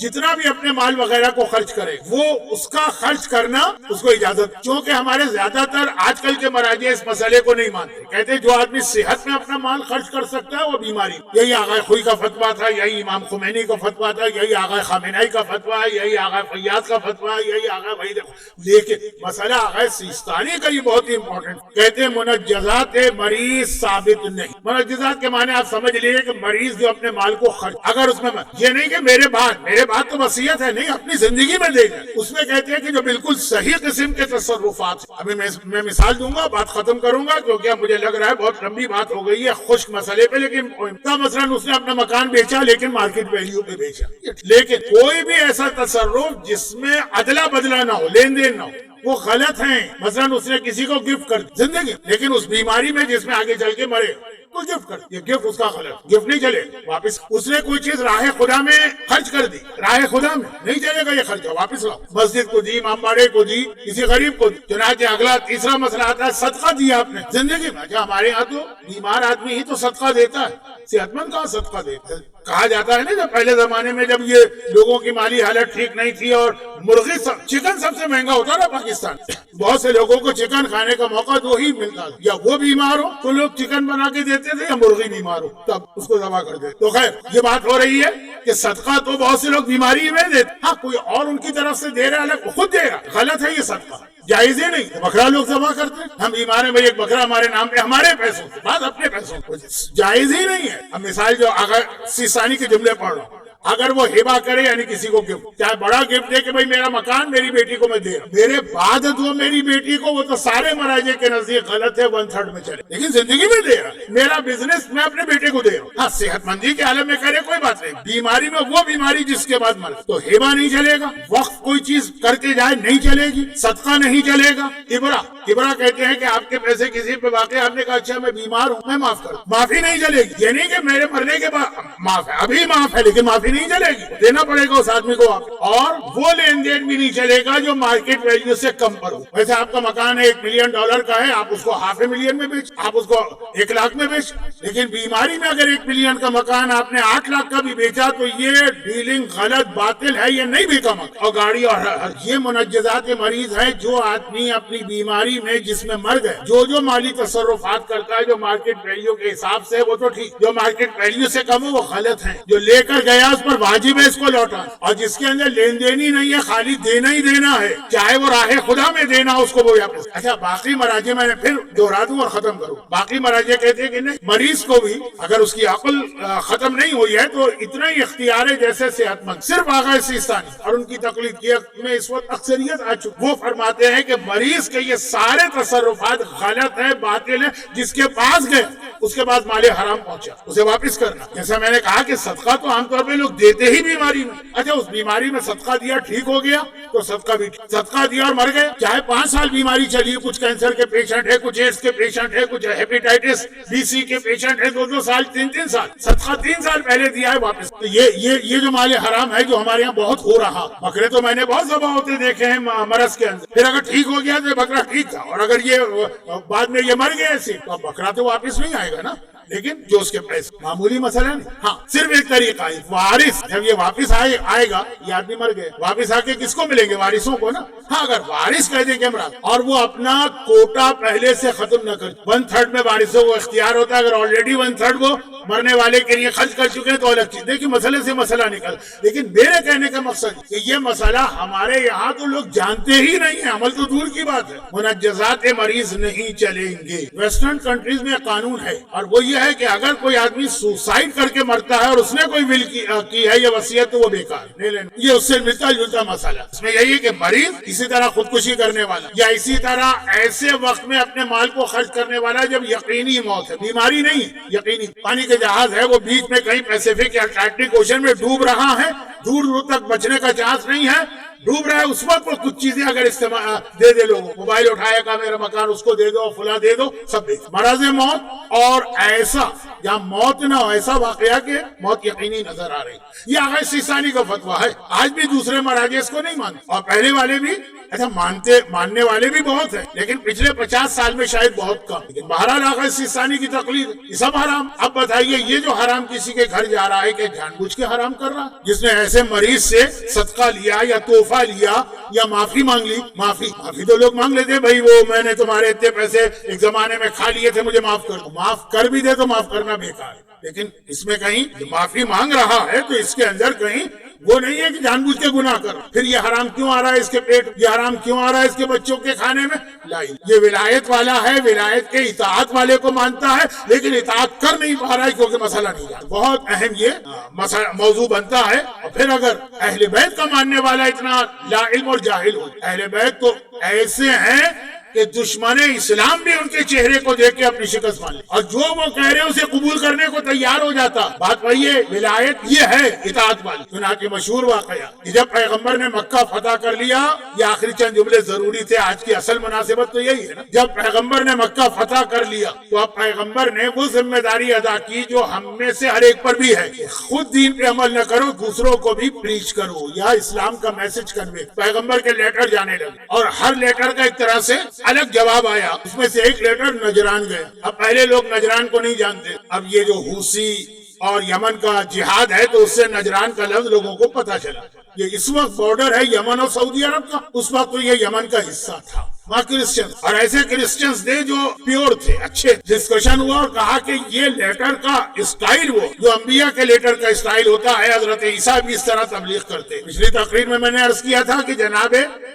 جتنا بھی اپنے مال وغیرہ کو خرچ کرے وہ اس کا خرچ کرنا اس کو اجازت، کیونکہ ہمارے زیادہ تر آج کل کے مراجع اس مسئلے کو نہیں مانتے، کہتے جو آدمی صحت میں اپنا مال خرچ کر سکتا ہے وہ بیماری۔ یہی آغا خوئی کا فتویٰ تھا، یہی امام خمینی کا فتویٰ تھا، یہی آغا خامنہئی کا فتویٰ ہے، یہی آغا فیاض کا فتویٰ ہے، یہی آغا وحید۔ لیکن مسئلہ آغا سیستانی کا یہ بہت ہی امپورٹنٹ، کہتے ہیں منجزات مریض ثابت نہیں۔ منجزات کے معنی آپ سمجھ لیجیے کہ مریض جو اپنے مال کو خرچ، اگر اس میں یہ نہیں کہ میرے بات تو وصیت ہے، نہیں، اپنی زندگی میں دے جائے، اس میں کہتے ہیں کہ جو بالکل صحیح قسم کے تصرفات۔ ابھی میں مثال دوں گا، بات ختم کروں گا کیونکہ اب مجھے لگ رہا ہے بہت لمبی بات ہو گئی ہے خشک مسئلے پہ، لیکن مثلاً اس نے اپنا مکان بیچا لیکن مارکیٹ ویلیو پہ بیچا، لیکن کوئی بھی ایسا تصرف جس میں ادلا بدلا نہ ہو، لین دین نہ ہو، وہ غلط ہیں۔ مثلاً اس نے کسی کو گفٹ کر زندگی، لیکن اس بیماری میں جس میں آگے چل کے مرے کوئی گفٹ کر، یہ گفٹ اس کا غلط، گفٹ نہیں چلے واپس۔ اس نے کوئی چیز راہ خدا میں خرچ کر دی، راہ خدا میں نہیں چلے گا یہ خرچہ، واپس لاؤ۔ مسجد کو دی، امام باڑے کو دی، کسی غریب کو دی۔ چنانچہ اگلا تیسرا مسئلہ آتا ہے صدقہ دیا آپ نے زندگی میں، کیا ہمارے یہاں تو بیمار آدمی ہی تو صدقہ دیتا ہے، صحت مند کہاں صدقہ دیتا ہے؟ کہا جاتا ہے نا جب پہلے زمانے میں جب یہ لوگوں کی مالی حالت ٹھیک نہیں تھی اور مرغی چکن سب سے مہنگا ہوتا نا پاکستان، بہت سے لوگوں کو چکن کھانے کا موقع تو ہی ملتا تھا، یا وہ بیمار ہو تو لوگ چکن بنا کے دیتے تھے، یا مرغی بیمار ہو تب اس کو ذبح کر دیتے۔ تو خیر یہ بات ہو رہی ہے کہ صدقہ تو بہت سے لوگ بیماری میں دیتے، ہاں کوئی اور ان کی طرف سے دے رہا ہے، خود دے رہا، غلط ہے یہ صدقہ، جائز ہی نہیں۔ بکرا لوگ ذبح کرتے ہیں، ہم بیمار ہیں بھائی ایک بکرا ہمارے نام پہ، ہمارے پیسوں سے، بعد اپنے پیسوں سے، جائز ہی نہیں ہے۔ اب مثال جو اگر سیستانی کے جملے پڑھ رہا ہوں، اگر وہ ہبا کرے یعنی کسی کو گفٹ، چاہے بڑا گفٹ دے کہ بھائی میرا مکان میری بیٹی کو میں دے رہا ہوں، میرے بعد دو میری بیٹی کو، وہ تو سارے مراجع کے نزدیک غلط ہے، 1/3 میں چلے، لیکن زندگی میں دے رہا، میرا بزنس میں اپنے بیٹے کو دے رہا ہوں، ہاں صحت مندی کے عالم میں کرے کوئی بات نہیں، بیماری میں وہ بیماری جس کے بعد مر تو ہبا نہیں چلے گا، وقت کوئی چیز کر کے جائے نہیں چلے گی، صدقہ نہیں چلے گا، کبرا کہتے ہیں کہ آپ کے پیسے کسی پہ واقع آپ نے کہا اچھا میں بیمار ہوں میں معاف کروں، معافی نہیں چلے گی، یہ نہیں کہ میرے مرنے کے بعد معاف ہے، ابھی معاف ہے لیکن معافی نہیں چلے گی، دینا پڑے گا اس آدمی کو، اور وہ لین دین بھی نہیں چلے گا جو مارکیٹ ویلیو سے کم پر ہو۔ ویسے آپ کا مکان $1 ملین کا ہے، آپ اس کو $500,000 میں بیچ، آپ اس کو 1 لاکھ میں بیچ، لیکن بیماری میں اگر 1 ملین کا مکان آپ نے 8 لاکھ کا بھی بیچا تو یہ ڈیلنگ غلط باطل ہے، یہ نہیں بیکا مکان۔ اور گاڑی اور یہ منجزات مریض ہے، جو آدمی اپنی بیماری میں جس میں مر گئے جو مالی تصرفات کرتا ہے جو مارکیٹ ویلیو کے حساب سے وہ تو ٹھیک، جو مارکیٹ ویلیو سے کم ہو وہ غلط ہے، جو لے کر گیا اس پر واجب ہے اس کو لوٹا، اور جس کے اندر لین دین ہی نہیں ہے خالی دینا ہی دینا ہے، چاہے وہ راہ خدا میں دینا اس کو وہ واپس۔ اچھا باقی مراجع میں نے پھر دوہرا دوں اور ختم کروں، باقی مراجع کہتے ہیں کہ نہیں، مریض کو بھی اگر اس کی عقل ختم نہیں ہوئی ہے تو اتنا ہی اختیار ہے جیسے صحت مند، صرف آغا سیستانی اور ان کی تقلید کی میں اس وقت اکثریت آ چکی، وہ فرماتے ہیں کہ مریض کے یہ سارے تصرفات غلط ہے باطل ہے، جس کے پاس گئے اس کے بعد مال حرام پہنچا اسے واپس کرنا، جیسا میں نے کہا کہ صدقہ تو عام طور پہ لوگ دیتے ہی بیماری میں، اچھا اس بیماری میں صدقہ دیا ٹھیک ہو گیا تو صدقہ بھی صدقہ دیا اور مر گئے، چاہے 5 سال بیماری چلی، کچھ کینسر کے پیشنٹ ہے، کچھ ایڈس کے پیشنٹ ہے، کچھ ہیپیٹائٹس BC کے پیشنٹ ہے، 2 سال 3 سال، صدقہ 3 سال پہلے دیا ہے واپس، تو یہ جو مال حرام ہے جو ہمارے یہاں بہت ہو رہا، بکرے تو میں نے بہت ذبح ہوتے دیکھے ہیں مرض کے اندر، پھر اگر ٹھیک ہو گیا تو بکرا ٹھیک تھا، اور اگر یہ بعد میں یہ مر گیا ایسے تو بکرا تو واپس نہیں آئے گا نا، لیکن جو اس کے پیسے معمولی مسئلہ نہیں، ہاں صرف ایک طریقہ ہے، وارث جب یہ واپس آئے گا، یہ آدمی مر گئے واپس آ کے کس کو ملیں گے؟ وارثوں کو نا، ہاں اگر وارث کہہ دیں کہ مراد اور وہ اپنا کوٹا پہلے سے ختم نہ کر، 1/3 میں وارثوں کو اختیار ہوتا ہے، اگر آلریڈی 1/3 وہ مرنے والے کے لیے خرچ کر چکے ہیں تو الگ چیز، دیکھیے مسئلے سے مسئلہ نکل، لیکن میرے کہنے کا مقصد کہ یہ مسئلہ ہمارے یہاں تو لوگ جانتے ہی نہیں ہیں، عمل تو دور کی بات ہے، منجزات مریض نہیں چلیں گے، ویسٹرن کنٹریز میں قانون ہے، اور وہ یہ ہے کہ اگر کوئی آدمی سوسائڈ کر کے مرتا ہے اور اس نے کوئی ول کی ہے یا وصیت تو وہ بیکار نہیں لینا، یہ اس سے ملتا جلتا مسئلہ، اس میں یہی ہے کہ مریض اسی طرح خودکشی کرنے والا یا اسی طرح ایسے وقت میں اپنے مال کو خرچ کرنے والا جب یقینی موت ہے، بیماری نہیں یقینی، پانی کے جہاز ہے وہ بیچ میں کہیں پیسیفک یا اٹلانٹک اوشن میں ڈوب رہا ہے، دور دور تک بچنے کا چانس نہیں ہے، ڈوب رہا ہے، اس وقت وہ کچھ چیزیں اگر استعمال دے دے لوگوں، موبائل اٹھایا کا میرا مکان اس کو دے دو، فلاں دے دو، سب دے، مرض موت اور ایسا یا موت نہ ہو ایسا واقعہ کہ موت یقینی نظر آ رہی، یہ آغا سیستانی کا فتویٰ ہے، آج بھی دوسرے مراجع اس کو نہیں مانتے، اور پہلے والے بھی ایسا ماننے والے بھی بہت ہیں، لیکن پچھلے 50 سال میں شاید بہت کم، لیکن بہرحال آغا سیستانی کی تقلید یہ سب حرام۔ اب بتائیے یہ جو حرام کسی کے گھر جا رہا ہے کہ جان بوجھ کے حرام کر رہا، جس نے ایسے مریض سے صدقہ لیا یا تحفہ لیا یا معافی مانگ لی، معافی تو لوگ مانگ لیتے، بھائی وہ میں نے تمہارے اتنے پیسے ایک زمانے میں کھا لیے تھے مجھے معاف کر دو، معاف کر بھی دے تو معاف کرنا بیکار ہے، لیکن اس میں کہیں معافی مانگ رہا ہے تو اس کے اندر کہیں وہ نہیں ہے کہ جان بوجھ کے گناہ کر، پھر یہ حرام کیوں آ رہا ہے اس کے پیٹ، یہ حرام کیوں آ رہا ہے اس کے بچوں کے کھانے میں، یہ ولایت والا ہے، ولایت کے اطاعت والے کو مانتا ہے لیکن اطاعت کر نہیں پا رہا ہے کیونکہ مسئلہ نہیں جانتا، بہت اہم یہ موضوع بنتا ہے۔ اور پھر اگر اہل بیت کا ماننے والا اتنا لا علم اور جاہل ہو، اہل بیت تو ایسے ہیں کہ دشمن اسلام بھی ان کے چہرے کو دیکھ کے اپنی شکست مان لے، اور جو وہ کہہ رہے ہیں اسے قبول کرنے کو تیار ہو جاتا، بات وہی ہے، ولایت یہ ہے اطاعت والی۔ چنانچہ مشہور واقعہ کہ جب پیغمبر نے مکہ فتح کر لیا، یہ آخری چند جملے ضروری تھے، آج کی اصل مناسبت تو یہی ہے نا، جب پیغمبر نے مکہ فتح کر لیا تو اب پیغمبر نے وہ ذمہ داری ادا کی جو ہم میں سے ہر ایک پر بھی ہے، خود دین پہ عمل نہ کرو، دوسروں کو بھی پریچ کرو یا اسلام کا میسج کنوے۔ پیغمبر کے لیٹر جانے لگے اور ہر لیٹر کا ایک طرح سے الگ جواب آیا، اس میں سے ایک لیٹر نجران گئے۔ اب پہلے لوگ نجران کو نہیں جانتے، اب یہ جو حوثی اور یمن کا جہاد ہے تو اس سے نجران کا لفظ لوگوں کو پتہ چلا، یہ اس وقت بارڈر ہے یمن اور سعودی عرب کا، اس وقت تو یہ یمن کا حصہ تھا۔ وہاں کرسچن اور ایسے کرسچنز تھے جو پیور تھے, اچھے. ڈسکشن ہوا اور کہا کہ یہ لیٹر کا اسٹائل وہ جو انبیاء کے لیٹر کا اسٹائل ہوتا ہے, حضرت عیسیٰ بھی اس طرح تبلیغ کرتے. پچھلی تقریر میں نے عرض کیا تھا کہ جناب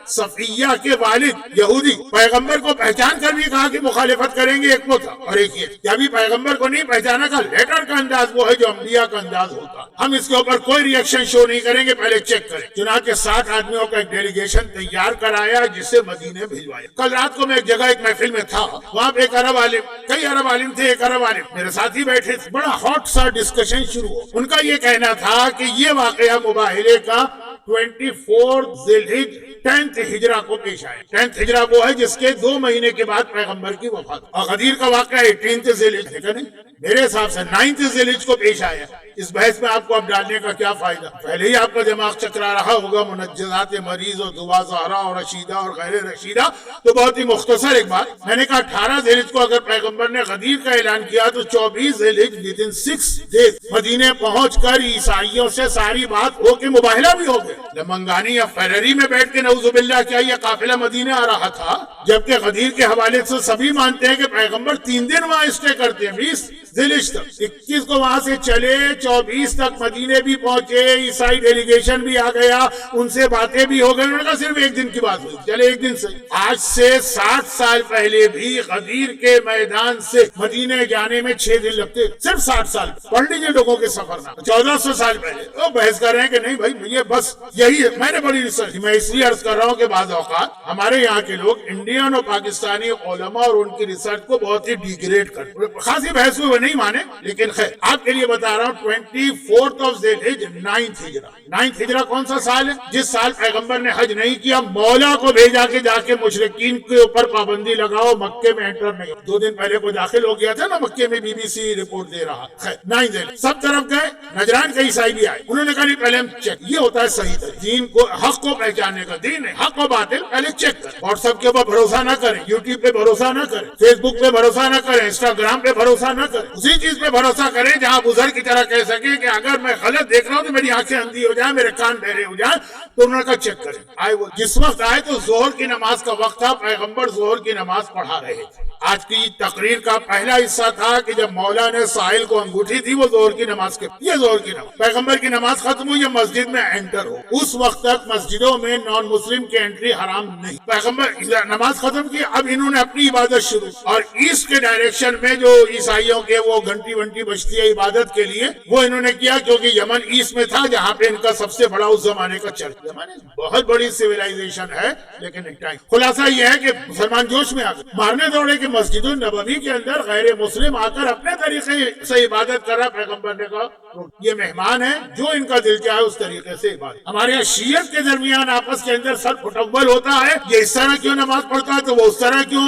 صفیہ کے والد یہودی پیغمبر کو پہچان کر بھی کہا کہ مخالفت کریں گے, ایک وہ تھا اور ایک یہ. یا بھی پیغمبر کو نہیں پہچانا کا لیٹر کا انداز وہ ہے جو انبیاء کا انداز ہوتا. ہم اس کے اوپر کوئی ریئیکشن شو نہیں کریں گے, پہلے چیک کریں. چنانچہ 7 آدمیوں کا ایک ڈیلیگیشن تیار کرایا جسے مدینے بھجوایا. کل رات کو میں ایک جگہ ایک محفل میں تھا, وہاں پہ ایک عرب عالم, کئی عرب عالم تھے, ایک عرب عالم میرے ساتھ ہی بیٹھے تھے. بڑا ہاٹ سا ڈسکشن شروع ہوا. ان کا یہ کہنا تھا کہ یہ واقعہ مباہلے کا 24 ذی الحج 10 ہجرہ کو پیش آیا. 10 ہجرہ وہ ہے جس کے 2 مہینے کے بعد پیغمبر کی وفات. اور غدیر کا واقعہ 18 ذی الحج ہے کہ نہیں, میرے حساب سے 9 ذی الحج کو پیش آیا. اس بحث میں آپ کو اب ڈالنے کا کیا فائدہ, پہلے ہی آپ کا دماغ چکرا رہا ہوگا. منجزات مریض اور دعا زہرا اور رشیدہ اور غیر رشیدہ. تو بہت ہی مختصر ایک بات, میں نے کہا 18 ذی الحج کو اگر پیغمبر نے غدیر کا اعلان کیا تو 24 ذی الحج within 6 days مدینے پہنچ کر عیسائیوں سے ساری بات ہو کے مباہلہ بھی ہو گئے. لمنگانی یا فیرری میں بیٹھ کے نعوذ باللہ کیا یہ قافلہ مدینے آ رہا تھا, جبکہ غدیر کے حوالے سے سبھی مانتے ہیں کہ پیغمبر 3 دن وہاں اسٹے کرتے ہیں. 20 ذی الحج تک, 21 کو وہاں سے چلے, 24 تک مدینے بھی پہنچے, عیسائی ڈیلیگیشن بھی آ گیا, ان سے باتیں بھی ہو گئی. انہوں نے کہا صرف 1 دن کی بات ہوئی, چلے 1 دن سے. آج سے 60 سال پہلے بھی غدیر کے میدان سے مدینے جانے میں 6 دن لگتے, صرف 60 سال. پڑھ لیجیے لوگوں کے سفر نامے 1400 سال پہلے. وہ بحث کر رہے ہیں کہ نہیں بھائی یہ بس یہی ہے. میں نے بڑی ریسرچ, میں اس لیے عرض کر رہا ہوں کہ بعض اوقات ہمارے یہاں کے لوگ انڈین اور پاکستانی علماء اور ان کی ریسرچ کو بہت ہی ڈیگریڈ کرتے. خاصی بحث میں وہ نہیں مانے, لیکن خیر آپ کے لیے بتا رہا ہوں 24 ذی الحج 9 ہجرہ. 9 ہجرہ کون سا سال ہے جس سال پیغمبر نے حج نہیں کیا, مولا کو بھیجا کہ جا کے مشرکین کے اوپر پابندی لگاؤ, مکے میں انٹر نہیں. 2 دن پہلے کو داخل ہو گیا تھا نا مکے میں, BBC رپورٹ دے رہا. خیر 9 ذی الحج سب طرف گئے, نجران کے عیسائی بھی آئے. انہوں نے کہا نہیں پہلے ہم چیک, یہ ہوتا ہے صحیح دین کو, حق کو پہچاننے کا. دین ہے حق و باطل, پہلے چیک کریں. واٹس ایپ کے اوپر بھروسہ نہ کریں, یوٹیوب پہ بھروسہ نہ کریں, فیس بک پہ بھروسہ نہ کریں, انسٹاگرام پہ بھروسہ نہ کریں. اسی چیز پہ بھروسہ کریں جہاں بزرگ کی طرح کہہ سکے کہ اگر میں غلط دیکھ رہا ہوں تو میری آنکھیں اندھی ہو جائیں, میرے کان بہرے ہو جائیں. تو انہوں نے کہا چیک کریں. آئے وہ جس وقت آئے تو ظہر کی نماز کا وقت تھا, پیغمبر ظہر کی نماز پڑھا رہے تھے. آج کی تقریر کا پہلا حصہ تھا کہ جب مولا نے ساحل کو انگوٹھی تھی وہ ظہر کی نماز کے, یہ ظہر کی نماز, پیغمبر کی نماز ختم ہوئی, یہ مسجد میں انٹر ہو. اس وقت تک مسجدوں میں نان مسلم کی انٹری حرام نہیں. پیغمبر نماز ختم کی, اب انہوں نے اپنی عبادت شروع, اور ایسٹ کے ڈائریکشن میں جو عیسائیوں کے وہ گھنٹی ونٹی بجتی ہے عبادت کے لیے, وہ انہوں نے کیا کیونکہ یمن ایسٹ میں تھا جہاں پہ ان کا سب سے بڑا اس زمانے کا چرچ. بہت بڑی سیولائزیشن ہے, لیکن خلاصہ یہ ہے کہ مسلمان جوش میں آ گئے, مارنے دوڑے کہ مسجد النبوی کے اندر غیر مسلم آ کر اپنے طریقے سے عبادت کر رہا. پیغمبر نے کہا یہ مہمان ہے, جو ان کا دل چاہے اس طریقے سے عبادت. ہمارے یہاں شیعت کے درمیان آپس کے اندر سر پھٹبل ہوتا ہے, یہ اس طرح کیوں نماز پڑھتا ہے تو وہ اس طرح کیوں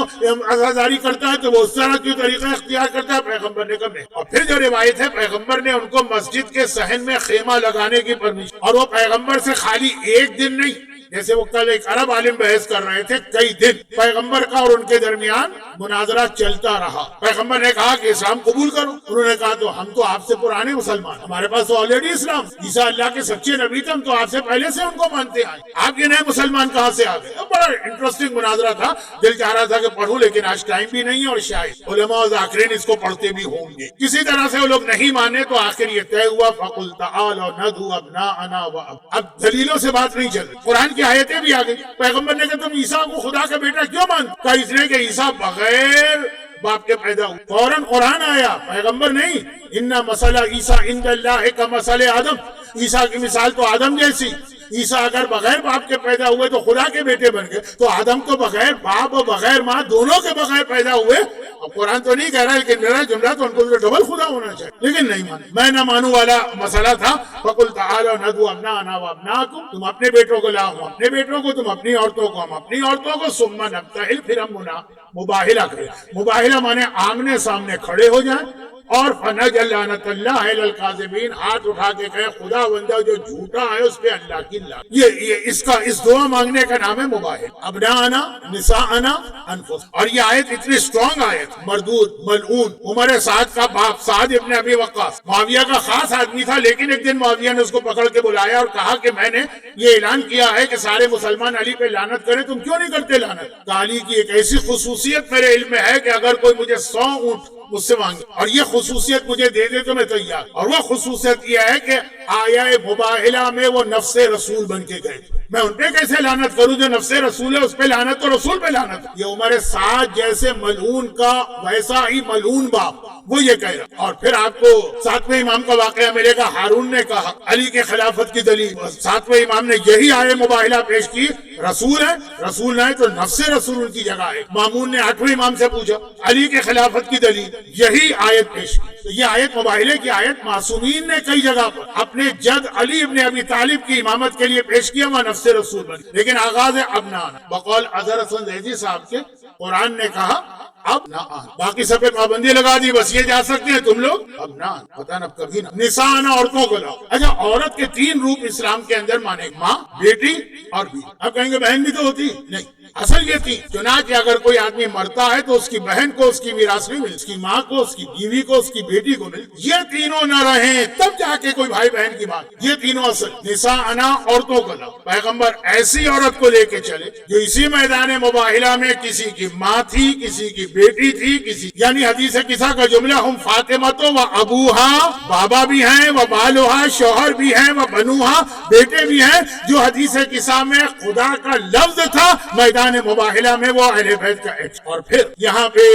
عزاداری کرتا ہے تو وہ اس طرح کیوں طریقہ اختیار کرتا ہے. پیغمبر نے کہا. اور پھر جو روایت ہے, پیغمبر نے ان کو مسجد کے صحن میں خیمہ لگانے کی پرمیشن, اور وہ پیغمبر سے خالی 1 دن نہیں, جیسے وہ کل ایک عرب عالم بحث کر رہے تھے, کئی دن پیغمبر کا اور ان کے درمیان مناظرہ چلتا رہا. پیغمبر نے کہا کہ اسلام قبول کرو. انہوں نے کہا تو ہم تو آپ سے پرانے مسلمان, ہمارے پاس تو آلریڈی اسلام, عیسیٰ اللہ کے سچے نبی تھے, ہم تو آپ سے پہلے سے ان کو مانتے آئے, آپ یہ نئے مسلمان کہاں سے آ گئے. بڑا انٹرسٹنگ مناظرہ تھا, دل چاہ رہا تھا کہ پڑھوں, لیکن آج ٹائم بھی نہیں ہے, اور شاید علماء و ذاکرین اس کو پڑھتے بھی ہوں گے. کسی طرح سے وہ لوگ نہیں مانے تو آخر یہ طے ہوا فَقُلْ تَعَالَوْا نَدْعُوا أَبْنَاءَنَا وَأَبْنَاءَكُمْ. اب دلیلوں سے بات نہیں چل رہی, قرآن کی آیتیں بھی آ گئی. پیغمبر نے کہا تم عیسیٰ کو خدا کا بیٹا کیوں مانتے؟ کہا اس لیے کہ عیسیٰ بغیر باپ کے پیدا ہوئے. فوراً قرآن آیا, پیغمبر نہیں. ان مسئلہ عیسیٰ عند اللہ کا مسئلہ آدم, عیسیٰ کی مثال تو آدم جیسی. عیسیٰ اگر بغیر باپ کے پیدا ہوئے تو خدا کے بیٹے بن گئے, تو آدم تو بغیر باپ اور بغیر ماں دونوں کے بغیر پیدا ہوئے. اب قرآن تو نہیں کہہ رہا, لیکن میرا جملہ تو ان کو ڈبل خدا ہونا چاہیے, لیکن نہیں مانے. میں نہ مانوں والا مسئلہ تھا. فَقُلْ تَعَالَوْا نَدْعُوا أَبْنَاءَنَا وَأَبْنَاءَكُمْ, تم اپنے بیٹوں کو لاؤ, ہم اپنے بیٹوں کو, تم اپنی عورتوں کو, ہم اپنی عورتوں کو. ثُمَّ نَبْتَهِلْ, پھر ہم مباہلہ کریں. مباہلہ مانے آمنے سامنے کھڑے ہو جائیں, اور فنجعل لعنت اللہ علی الکاذبین، ہاتھ اٹھا کے کہے خدا بندہ جو جھوٹا ہے اس پہ اللہ کی لعنت۔ یہ اس دعا مانگنے کا نام ہے مباہل۔ ابناءنا نساءنا انفس، اور یہ آیت اتنی اسٹرانگ آیت، مردود ملعون عمر سعد کا باپ سعد ابن ابی وقاص معاویہ کا خاص آدمی تھا، لیکن ایک دن معاویہ نے اس کو پکڑ کے بلایا اور کہا کہ میں نے یہ اعلان کیا ہے کہ سارے مسلمان علی پہ لعنت کریں، تم کیوں نہیں کرتے لعنت؟ علی کی ایک ایسی خصوصیت میرے علم میں ہے کہ اگر کوئی مجھے 100 اونٹ مجھ سے مانگے اور یہ خصوصیت مجھے دے دے تو میں تیار، اور وہ خصوصیت یہ ہے کہ آیا مباہلہ میں وہ نفس رسول بن کے گئے، میں ان پہ کیسے لعنت کروں؟ جو نفس رسول ہے اس پہ لعنت تو رسول پہ لعنت۔ یہ عمر سعد جیسے ملعون کا ویسا ہی ملعون باپ وہ یہ کہہ رہا۔ اور پھر آپ کو 7ویں امام کا واقعہ ملے گا، ہارون نے کہا علی کے خلافت کی دلیل، 7ویں امام نے یہی آئے مباہلہ پیش کی، رسول ہے رسول نہ ہے تو نفس رسول ان کی جگہ ہے۔ مامون نے 8ویں امام سے پوچھا علی کے خلافت کی دلیل، یہی آیت پیش کی۔ تو یہ آیت مباہلے کی آیت معصومین نے کئی جگہ پر اپنے جد علی ابن ابی طالب کی امامت کے لیے پیش کیا، وہ نفس رسول بن، لیکن آغاز ہے ابنان بقول اظہر حسن زیدی صاحب کے، قرآن نے کہا اب نہ باقی سب پہ پابندی لگا دی، بس یہ جا سکتے ہیں تم لوگ اب نہ پتہ نہ کبھی نہ نساء عورتوں کو لاؤ۔ اچھا عورت کے 3 روپ اسلام کے اندر مانے، ماں، بیٹی اور بیوی۔ اب کہیں گے بہن بھی تو ہوتی نہیں، اصل یہ تھی چنانچہ اگر کوئی آدمی مرتا ہے تو اس کی بہن کو اس کی میراث نہیں ملتی، اس کی ماں کو، اس کی بیوی کو، اس کی بیٹی کو ملتی۔ یہ تینوں نہ رہیں تب جا کے کوئی بھائی بہن کی بات، یہ تینوں اصل نساء عورتوں کو لاؤ۔ پیغمبر ایسی عورت کو لے کے چلے جو اسی میدان مباہلہ میں کسی کی ماں تھی، کسی کی بیٹی تھی، کسی یعنی حدیث قصہ کا جملہ ہم فاطمہ تو و ابوہا، بابا بھی ہیں، و بالوہا، شوہر بھی ہیں، و بنوہا، بیٹے بھی ہیں، جو حدیث قصہ میں خدا کا لفظ تھا میدان مباہلہ میں وہ اہل بیت کا ایکٹ۔ اور پھر یہاں پہ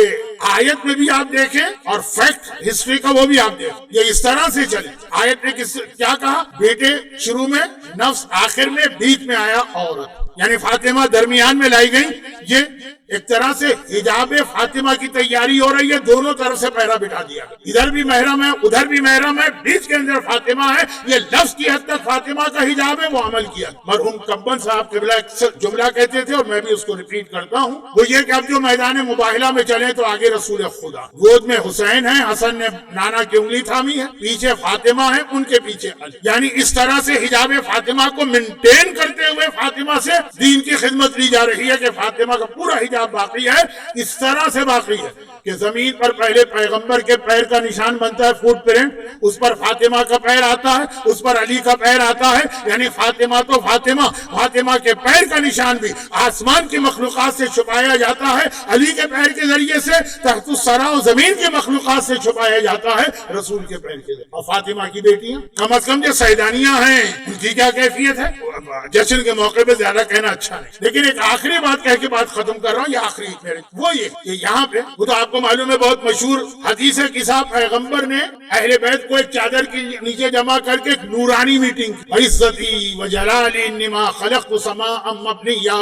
آیت میں بھی آپ دیکھیں اور فیکٹ ہسٹری کا وہ بھی آپ دیکھیں، یہ اس طرح سے چلے۔ آیت نے کیا کہا؟ بیٹے شروع میں، نفس آخر میں، بیچ میں آیا عورت، یعنی فاطمہ درمیان میں لائی گئی۔ یہ ایک طرح سے حجاب فاطمہ کی تیاری ہو رہی ہے، دونوں طرف سے پہرا بٹھا دیا، ادھر بھی محرم ہے ادھر بھی محرم ہے، بیچ کے اندر فاطمہ ہے۔ یہ لفظ کی حد تک فاطمہ کا حجاب ہے، وہ عمل کیا۔ مرحوم کبن صاحب قبلہ ایک جملہ کہتے تھے اور میں بھی اس کو ریپیٹ کرتا ہوں، وہ یہ کہ اب جو میدان مباہلہ میں چلیں تو آگے رسول خدا، گود میں حسین ہے، حسن نے نانا کی انگلی تھامی ہے، پیچھے فاطمہ ہے، ان کے پیچھے علی، یعنی اس طرح سے حجاب فاطمہ کو مینٹین کرتے ہوئے فاطمہ سے دین کی خدمت لی جا رہی ہے کہ فاطمہ کا پورا حجاب باقی ہے، اس طرح سے باقی ہے کہ زمین پر پہلے پیغمبر کے پیر کا نشان بنتا ہے، فوٹ پرنٹ، اس پر فاطمہ کا پیر آتا ہے، اس پر علی کا پیر آتا ہے، یعنی فاطمہ تو فاطمہ، فاطمہ کے پیر کا نشان بھی آسمان کی مخلوقات سے چھپایا جاتا ہے، علی کے پیر کے ذریعے سے تحت الثری و زمین کی مخلوقات سے چھپایا جاتا ہے رسول کے پیر کے ذریعے۔ اور فاطمہ کی بیٹیاں کم از کم جو سیدانیاں ہیں ان کی کیا کیفیت ہے؟ جشن کے موقع پہ زیادہ کہنا اچھا نہیں، لیکن ایک آخری بات کہہ کے بات ختم کر رہا ہوں، یہ آخری میرے وہ یہ کہ یہاں پہ وہ تو آپ کو معلوم ہے بہت مشہور حدیث قصہ، پیغمبر نے اہل بیت کو ایک چادر کے نیچے جمع کر کے ایک نورانی میٹنگ کی، عزتی و جلالی انما خلقت سماء مبنیا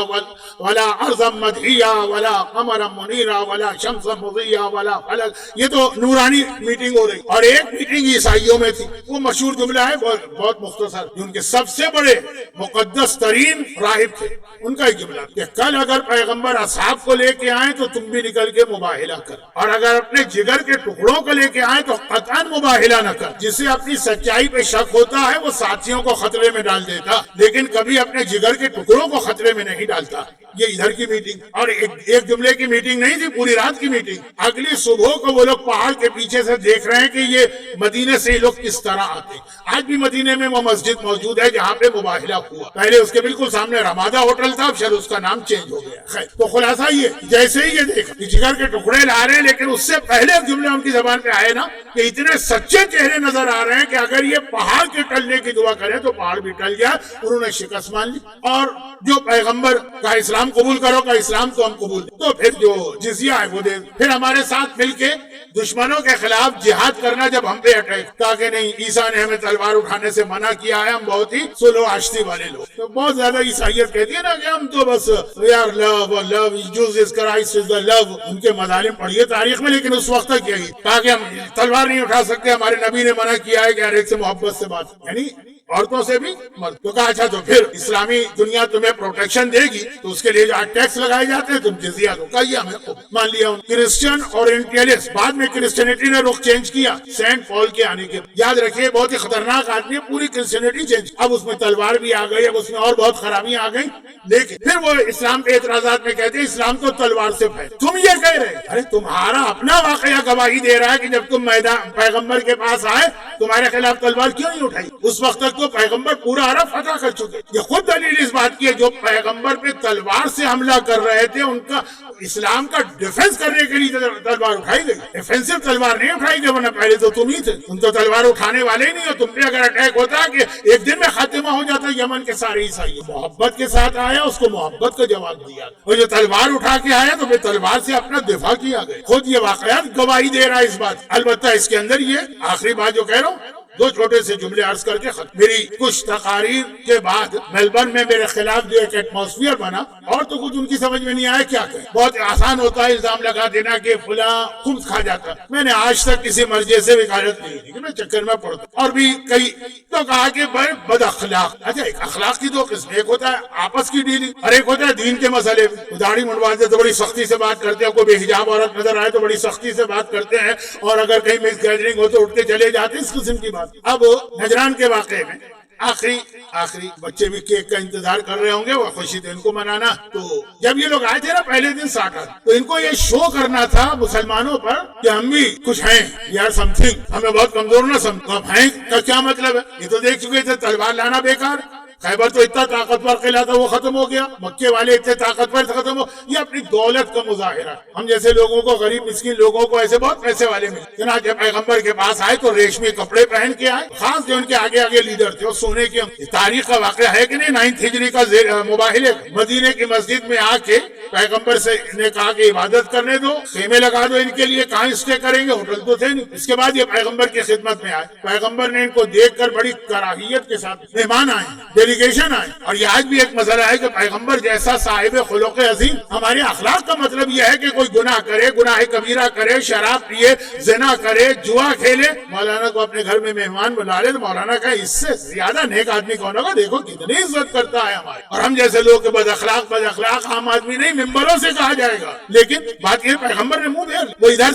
ولا ارضا مدحیا ولا قمرا منیرا ولا شمسا مضیا ولا فلک، یہ تو نورانی میٹنگ ہو رہی۔ اور ایک میٹنگ عیسائیوں میں تھی، وہ مشہور جملہ ہے بہت مختصر، ان کے سب سے بڑے مقدس ترین راہب تھے، ان کا ایک جملہ کہ کل اگر پیغمبر اصحاب کو لے کے آئیں تو تم بھی نکل کے مباہلہ کر، اور اگر اپنے جگر کے ٹکڑوں کو لے کے آئیں تو قطعاً مباہلہ نہ کر۔ جسے اپنی سچائی پہ شک ہوتا ہے وہ ساتھیوں کو خطرے میں ڈال دیتا، لیکن کبھی اپنے جگر کے ٹکڑوں کو خطرے میں نہیں ڈالتا۔ یہ ادھر کی میٹنگ، اور ایک جملے کی میٹنگ نہیں تھی، پوری رات کی میٹنگ۔ اگلی صبح کو وہ لوگ پہاڑ کے پیچھے سے دیکھ رہے ہیں کہ یہ مدینے سے لوگ کس طرح آتے۔ آج بھی مدینے میں وہ مسجد موجود ہے جہاں پہ مباہلہ ہوا، پہلے اس کے بالکل سامنے رمادہ ہوٹل تھا، اب شاید اس کا نام چینج ہو گیا۔ خیر، تو خلاصہ یہ جیسے ہی یہ دیکھا جگر کے ٹکڑے لا رہے ہیں، لیکن اس سے پہلے ایک جملہ ان کی زبان پہ آئے نا کہ اتنے سچے چہرے نظر آ رہے ہیں کہ اگر یہ پہاڑ کے ٹلنے کی دعا کرے تو پہاڑ بھی ٹل جائے۔ انہوں نے شکست مان لی، اور جو پیغمبر کا اسلام قبول کرو کا اسلام تو ہم قبول، تو پھر جو جزیہ ہے وہ دے، پھر ہمارے ساتھ مل کے دشمنوں کے خلاف جہاد کرنا جب ہم پہ اٹیک، کہا کہ نہیں عیسیٰ نے ہمیں تلوار اٹھانے سے منع کیا ہے، ہم بہت ہی سلو آشتی والے لوگ۔ تو بہت زیادہ عیسائیت کہتی ہے نا کہ ہم تو بس وی آر لو اور لو جیسس کرائسٹ از دی لو، ان کے مظالم پڑھیے تاریخ میں، لیکن اس وقت تک یہی کہا کہ ہم تلوار نہیں اٹھا سکتے، ہمارے نبی نے منع کیا ہے کہ ہر ایک سے محبت سے بات، یعنی عورتوں سے بھی مرد. تو کہا اچھا تو پھر اسلامی دنیا تمہیں پروٹیکشن دے گی تو اس کے لیے جو ٹیکس لگائے جاتے ہیں تم جزیہ دو. کہا یہ ہمیں مان لیا. کرسچن اورینٹیلسٹ بعد میں کرسچینٹی نے رخ چینج کیا سینٹ پال کے آنے کے. یاد رکھیے بہت ہی خطرناک آدمی ہے, پوری کرسچینٹی چینج. اب اس میں تلوار بھی آ گئی, اب اس میں اور بہت خرابیاں آ گئی. لیکن پھر وہ اسلام کے اعتراضات میں کہتے ہیں اسلام تو تلوار سے پھیل. تم یہ کہہ رہے ارے تمہارا اپنا واقعہ گواہی دے رہا ہے کہ جب تم میدان پیغمبر کے پاس آئے تمہارے خلاف تلوار کیوں نہیں اٹھائی؟ اس وقت تک تو پیغمبر پورا عرب فتح کر چکے. یہ خود دلیل اس بات کی ہے جو پیغمبر پہ تلوار سے حملہ کر رہے تھے ان کا اسلام کا ڈیفنس کرنے کے لیے تلوار اٹھائی گئی. ڈیفینسو تلوار نہیں اٹھائی گئی, ورنہ پہلے تو تم ہی تھے. تم تو تلوار اٹھانے والے ہی نہیں ہو. تم پہ اگر اٹیک ہوتا کہ ایک دن میں خاتمہ ہو جاتا یمن کے سارے عیسائی. محبت کے ساتھ آیا, اس کو محبت کا جواب دیا, اور جو تلوار اٹھا کے آیا تو پھر تلوار سے اپنا دفاع کیا گیا. خود یہ واقعات گواہی دے رہا ہے اس بات. البتہ اس کے اندر یہ آخری بات جو کہہ رہا ہوں, دو چھوٹے سے جملے عرض کر کے ختم. میری کچھ تقاریر کے بعد میلبرن میں میرے خلاف جو ایک ایٹماسفیئر بنا, اور تو کچھ ان کی سمجھ میں نہیں آیا کیا کہیں. بہت آسان ہوتا ہے الزام لگا دینا کہ فلاں خبز کھا جاتا. میں نے آج تک کسی مرجے سے وکالت نہیں کی کہ میں چکر میں پڑتا. اور بھی کئی تو کہا کہ بھائی بد اخلاق. اچھا ایک اخلاق کی دو قسم, ایک ہوتا ہے آپس کی ڈیلنگ اور ایک ہوتا ہے دین کے مسئلے. داڑھی منڈواتے تو بڑی سختی سے بات کرتے ہیں, کوئی بے حجاب عورت نظر آئے تو بڑی سختی سے بات کرتے ہیں, اور اگر کہیں مس گیدرنگ ہو تو اٹھ کے چلے جاتے ہیں. اس قسم کی بات. اب نجران کے واقعے میں آخری بچے بھی کیک کا انتظار کر رہے ہوں گے, وہ خوشی تھی ان کو منانا. تو جب یہ لوگ آئے تھے نا پہلے دن 60 تو ان کو یہ شو کرنا تھا مسلمانوں پر کہ ہم بھی کچھ ہیں یار, سم تھنگ, ہمیں بہت کمزور نہ سمجھو. اب ہیں کا کیا مطلب ہے؟ یہ تو دیکھ چکے تھے تلوار لانا بیکار. خیبر تو اتنا طاقتور قلعہ تھا وہ ختم ہو گیا, مکے والے اتنے طاقتور ختم ہو. یہ اپنی دولت کا مظاہرہ. ہم جیسے لوگوں کو, غریب مسکین لوگوں کو ایسے بہت پیسے والے ملے. جناب جب پیغمبر کے پاس آئے تو ریشمی کپڑے پہن کے آئے, خاص جو ان کے آگے آگے لیڈر تھے اور سونے کے. تاریخ کا واقعہ ہے کہ نہیں, 9 ہجری کا مباحلے مدینے کی مسجد میں آ کے پیغمبر سے نے کہا کہ عبادت کرنے دو, خیمے لگا دو ان کے لیے, کہاں اسٹے کریں گے, ہوٹل تو تھے نہیں. اس کے بعد یہ پیغمبر کی خدمت میں آئے. پیغمبر نے ان کو دیکھ کر بڑی کراہیت کے ساتھ, مہمان آئے, ڈیلیگیشن آئے. اور یہ آج بھی ایک مسئلہ ہے کہ پیغمبر جیسا صاحب خلق عظیم. ہمارے اخلاق کا مطلب یہ ہے کہ کوئی گناہ کرے, گناہ کبیرہ کرے, شراب پیے, زنا کرے, جوا کھیلے, مولانا کو اپنے گھر میں مہمان بنا لے, تو مولانا کا اس سے زیادہ نیک آدمی کون ہوگا؟ دیکھو کتنی عزت کرتا ہے ہماری. اور ہم جیسے لوگ بد اخلاق عام آدمی نہیں, ممبروں سے کہا جائے گا. لیکن بات یہ پیغمبر نے منہ پھیر لیا. وہ ادھر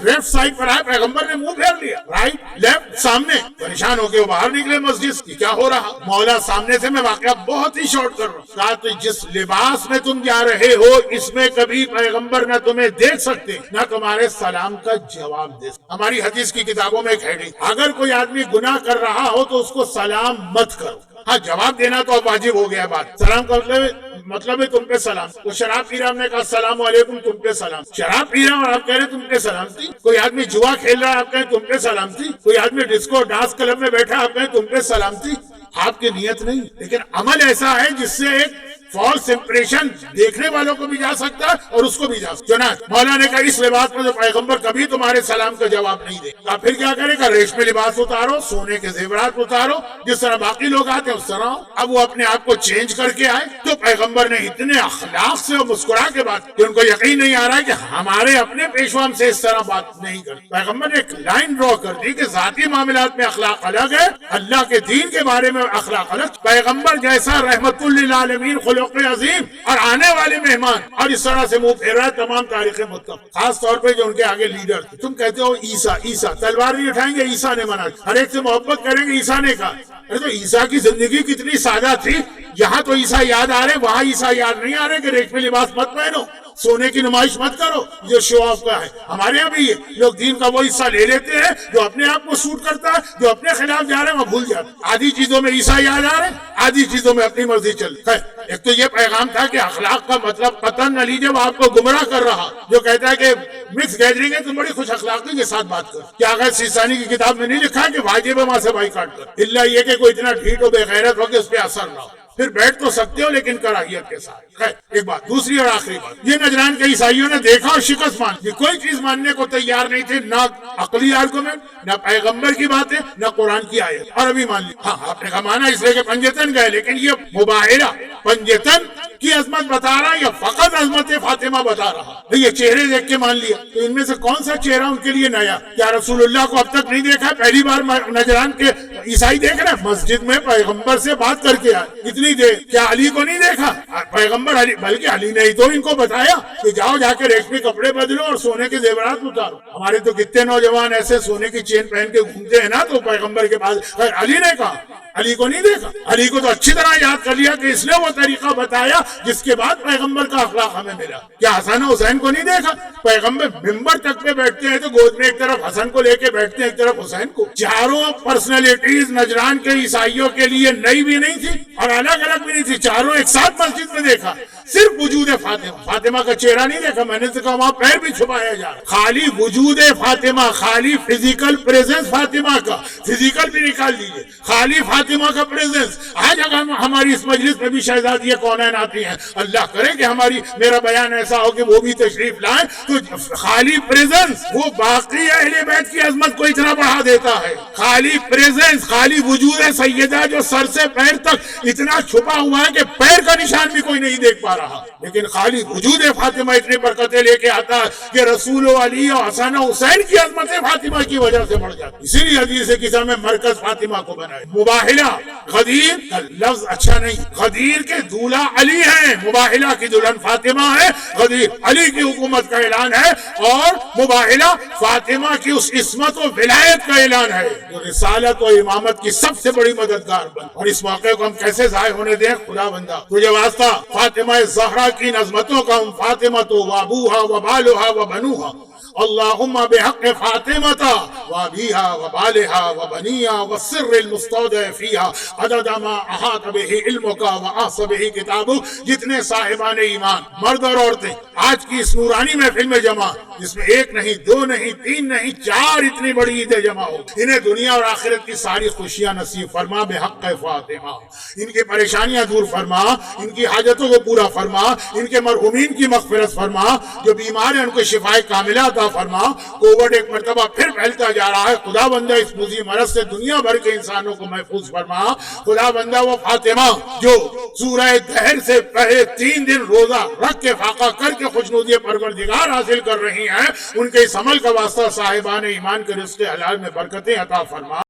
لیفٹ سائڈ پر آئے, پیغمبر نے منہ پھیر لیا, رائٹ لیفٹ سامنے. پریشان ہو کے وہ باہر نکلے مسجد کی, کیا ہو رہا؟ مولا سامنے سے. میں واقعہ بہت ہی شارٹ کر رہا ہوں. جس لباس میں تم جا رہے ہو اس میں کبھی پیغمبر نہ تمہیں دیکھ سکتے نہ تمہارے سلام کا جواب دے سکتے. ہماری حدیث کی کتابوں میں ایک ہیڈنگ, اگر کوئی آدمی گناہ کر رہا ہو تو اس کو سلام مت کرو. ہاں جواب دینا تو اب واجب ہو گیا. بات سلام کا مطلب ہے تم پہ سلام. وہ شراب پی رہا, ہم نے کہا السلام علیکم, تم پہ سلام. شراب پی رہا اور آپ کہہ رہے تم پہ سلامتی. کوئی آدمی جوا کھیل رہا ہے, آپ کہیں تم پہ سلامتی. کوئی آدمی ڈسکو ڈانس کلب میں بیٹھا, آپ کہیں تم پہ سلامتی. آپ کی نیت نہیں, لیکن عمل ایسا ہے جس سے ایک فالس امپریشن دیکھنے والوں کو بھی جا سکتا ہے اور اس کو بھی جا سکتا. چنانچہ مولا نے کہا اس لباس میں جو پیغمبر کبھی تمہارے سلام کا جواب نہیں دے گا. پھر کیا کرے گا؟ ریشمی لباس اتارو, سونے کے زیورات اتارو, جس طرح باقی لوگ آتے ہیں اس طرح. اب وہ اپنے آپ کو چینج کر کے آئے تو پیغمبر نے اتنے اخلاق سے اور مسکرا کے بات کہ ان کو یقین نہیں آ رہا کہ ہمارے اپنے پیشوا سے اس طرح بات نہیں کرتے. پیغمبر نے ایک لائن ڈرا کر دی کہ ذاتی معاملات میں اخلاق الگ ہے, اللہ کے دین کے بارے میں اخلاق الگ. پیغمبر جیسا رحمت للعالمین خلق عظیم اور آنے والے مہمان, اور اس طرح سے منہ پھیر رہا ہے تمام تاریخ متفق, خاص طور پہ جو ان کے آگے لیڈر تھے. تم کہتے ہو عیسیٰ تلوار نہیں اٹھائیں گے, عیسیٰ نے منع, ہر ایک سے محبت کریں گے, عیسیٰ نے کہا. ارے تو عیسیٰ کی زندگی کتنی سادہ تھی, یہاں تو عیسیٰ یاد آ رہے, وہاں عیسیٰ یاد نہیں آ رہے کہ ریشمی لباس مت پہنو, سونے کی نمائش مت کرو جو شو آف کا ہے. ہمارے یہاں بھی یہ لوگ دین کا وہ حصہ لے لیتے ہیں جو اپنے آپ کو سوٹ کرتا ہے, جو اپنے خلاف جا رہے ہیں وہ بھول جاتے ہیں. آدھی چیزوں میں عیسیٰ یاد آ رہے, آدھی چیزوں میں اپنی مرضی چل رہی ہے. ایک تو یہ پیغام تھا کہ اخلاق کا مطلب قطعاً نہ لیجیے, وہ آپ کو گمراہ کر رہا جو کہتا ہے کہ مکس گیدرنگ ہے, تم بڑی خوش اخلاقی کے ساتھ بات کرو. کیا اگر سیسانی کی کتاب میں نہیں لکھا ہے کہ واجب ہے وہاں سے بائیکاٹ کر, اللہ یہ کہ کوئی اتنا ڈھیٹ و بے غیرت ہو کہ اس پہ اثر نہ ہو. پھر بیٹھ تو سکتے ہو لیکن کراہیت کے ساتھ. خیر ایک بات, دوسری اور آخری بات, یہ نجران کے عیسائیوں نے دیکھا اور شکست مان لی. کوئی چیز ماننے کو تیار نہیں تھے, نہ عقلی آرگومنٹ, نہ پیغمبر کی باتیں, نہ قرآن کی آیت, اور ابھی مان لی. ہاں آپ نے کہا مانا اس لیے کہ پنجتن گئے, لیکن یہ مباہرہ پنجتن کی عظمت بتا رہا یا فقط عظمت فاطمہ بتا رہا؟ یہ چہرے دیکھ کے مان لیا، تو ان میں سے کون سا چہرہ ان کے لیے نیا؟ کیا رسول اللہ کو اب تک نہیں دیکھا؟ پہلی بار نجران کے عیسائی دیکھ رہے ہیں، مسجد میں پیغمبر سے بات کر کے آئے اتنی دیر، کیا علی کو نہیں دیکھا؟ پیغمبر علی، بلکہ علی نے ہی تو ان کو بتایا کہ جاؤ جا کے ریشمی کپڑے بدلو اور سونے کے زیورات اتارو۔ ہمارے تو کتنے نوجوان ایسے سونے کی چین پہن کے گھومتے ہیں نا، تو پیغمبر کے پاس علی نے کہا، علی کو نہیں دیکھا؟ علی کو تو اچھی طرح یاد کر لیا کہ اس نے وہ طریقہ بتایا جس کے بعد پیغمبر کا اخلاق ہمیں ملا۔ کیا حسن حسین کو نہیں دیکھا؟ پیغمبر ممبر تک پہ بیٹھتے ہیں تو گود میں ایک طرف حسن کو لے کے بیٹھتے ہیں، ایک طرف حسین کو۔ چاروں پرسنالٹیز نجران کے عیسائیوں کے لیے نئی بھی نہیں تھی اور الگ الگ بھی نہیں تھی، چاروں ایک ساتھ مسجد میں دیکھا۔ صرف وجود فاطمہ کا چہرہ نہیں دیکھا، میں نے تو کہا وہاں پیر بھی چھپایا جا رہا، خالی وجود فاطمہ، خالی فزیکل پریزنس فاطمہ کا، فزیکل بھی نکال دیجئے، خالی فاطمہ کا پریزنس۔ آج اگر ہماری اس مجلس میں بھی شہزادی کونین آتی ہیں، اللہ کرے کہ میرا بیان ایسا ہو کہ وہ بھی تشریف لائیں، تو خالی پریزنس وہ باقی اہل بیت کی عظمت کو اتنا بڑھا دیتا ہے۔ خالی پریزنس، خالی وجود سیدہ جو سر سے پیر تک اتنا چھپا ہوا ہے کہ پیر کا نشان بھی کوئی نہیں دیکھ پا رہا، لیکن خالی وجود فاطمہ اتنی برکتیں لے کے آتا ہے کہ رسول و علی و حسن و حسین کی عظمت فاطمہ کی وجہ سے بڑھ جاتی۔ اسی لیے حدیث کسا میں مرکز فاطمہ کو بنائے۔ مباہلہ، غدیر کا لفظ اچھا نہیں، غدیر کے دولہا علی ہیں، مباہلہ کی دلہن فاطمہ ہے، غدیر علی کی حکومت کا اعلان ہے، اور مباہلہ فاطمہ کی اس عصمت و ولایت کا اعلان ہے جو رسالت و امامت کی سب سے بڑی مددگار بن۔ اور اس موقع کو ہم کیسے ضائع ہونے دیں؟ خدا بندہ تجھے واسطہ فاطمہ زہرا کی نظمتوں کا، ہم فاطمہ تو وابوہا وبالوہا وبنوہا، اللہم بحق فاطمہ وابیہا وبالہا وبنیہا والسر المستودع فیہا عدد ما احاط بہ علمک واحص بہ کتابک۔ جتنے صاحبان ایمان مرد اور عورتیں آج کی اس نورانی محفل میں جمع، جس میں ایک نہیں، دو نہیں، تین نہیں، چار اتنی بڑی عیدیں جمع ہو، انہیں دنیا اور آخرت کی ساری خوشیاں نصیب فرما بحق فاطمہ۔ ان کی پریشانیاں دور فرما، ان کی حاجتوں کو پورا فرما، ان کے مرحومین کی مغفرت فرما، جو بیمار ہیں ان کو شفائے کاملہ عطا فرما۔ کووڈ ایک مرتبہ پھر پھیلتا جا رہا ہے، خدا بندہ اس مزی مرض سے دنیا بھر کے انسانوں کو محفوظ فرما۔ خدا بندہ وہ فاطمہ جو سورہ دہر سے پہلے 3 دن روزہ رکھ کے فاقہ کر کے خوشنودی پروردگار حاصل کر رہی ہیں، ان کے اس عمل کا واسطہ صاحبان ایمان کے رزق حلال میں برکتیں عطا فرما۔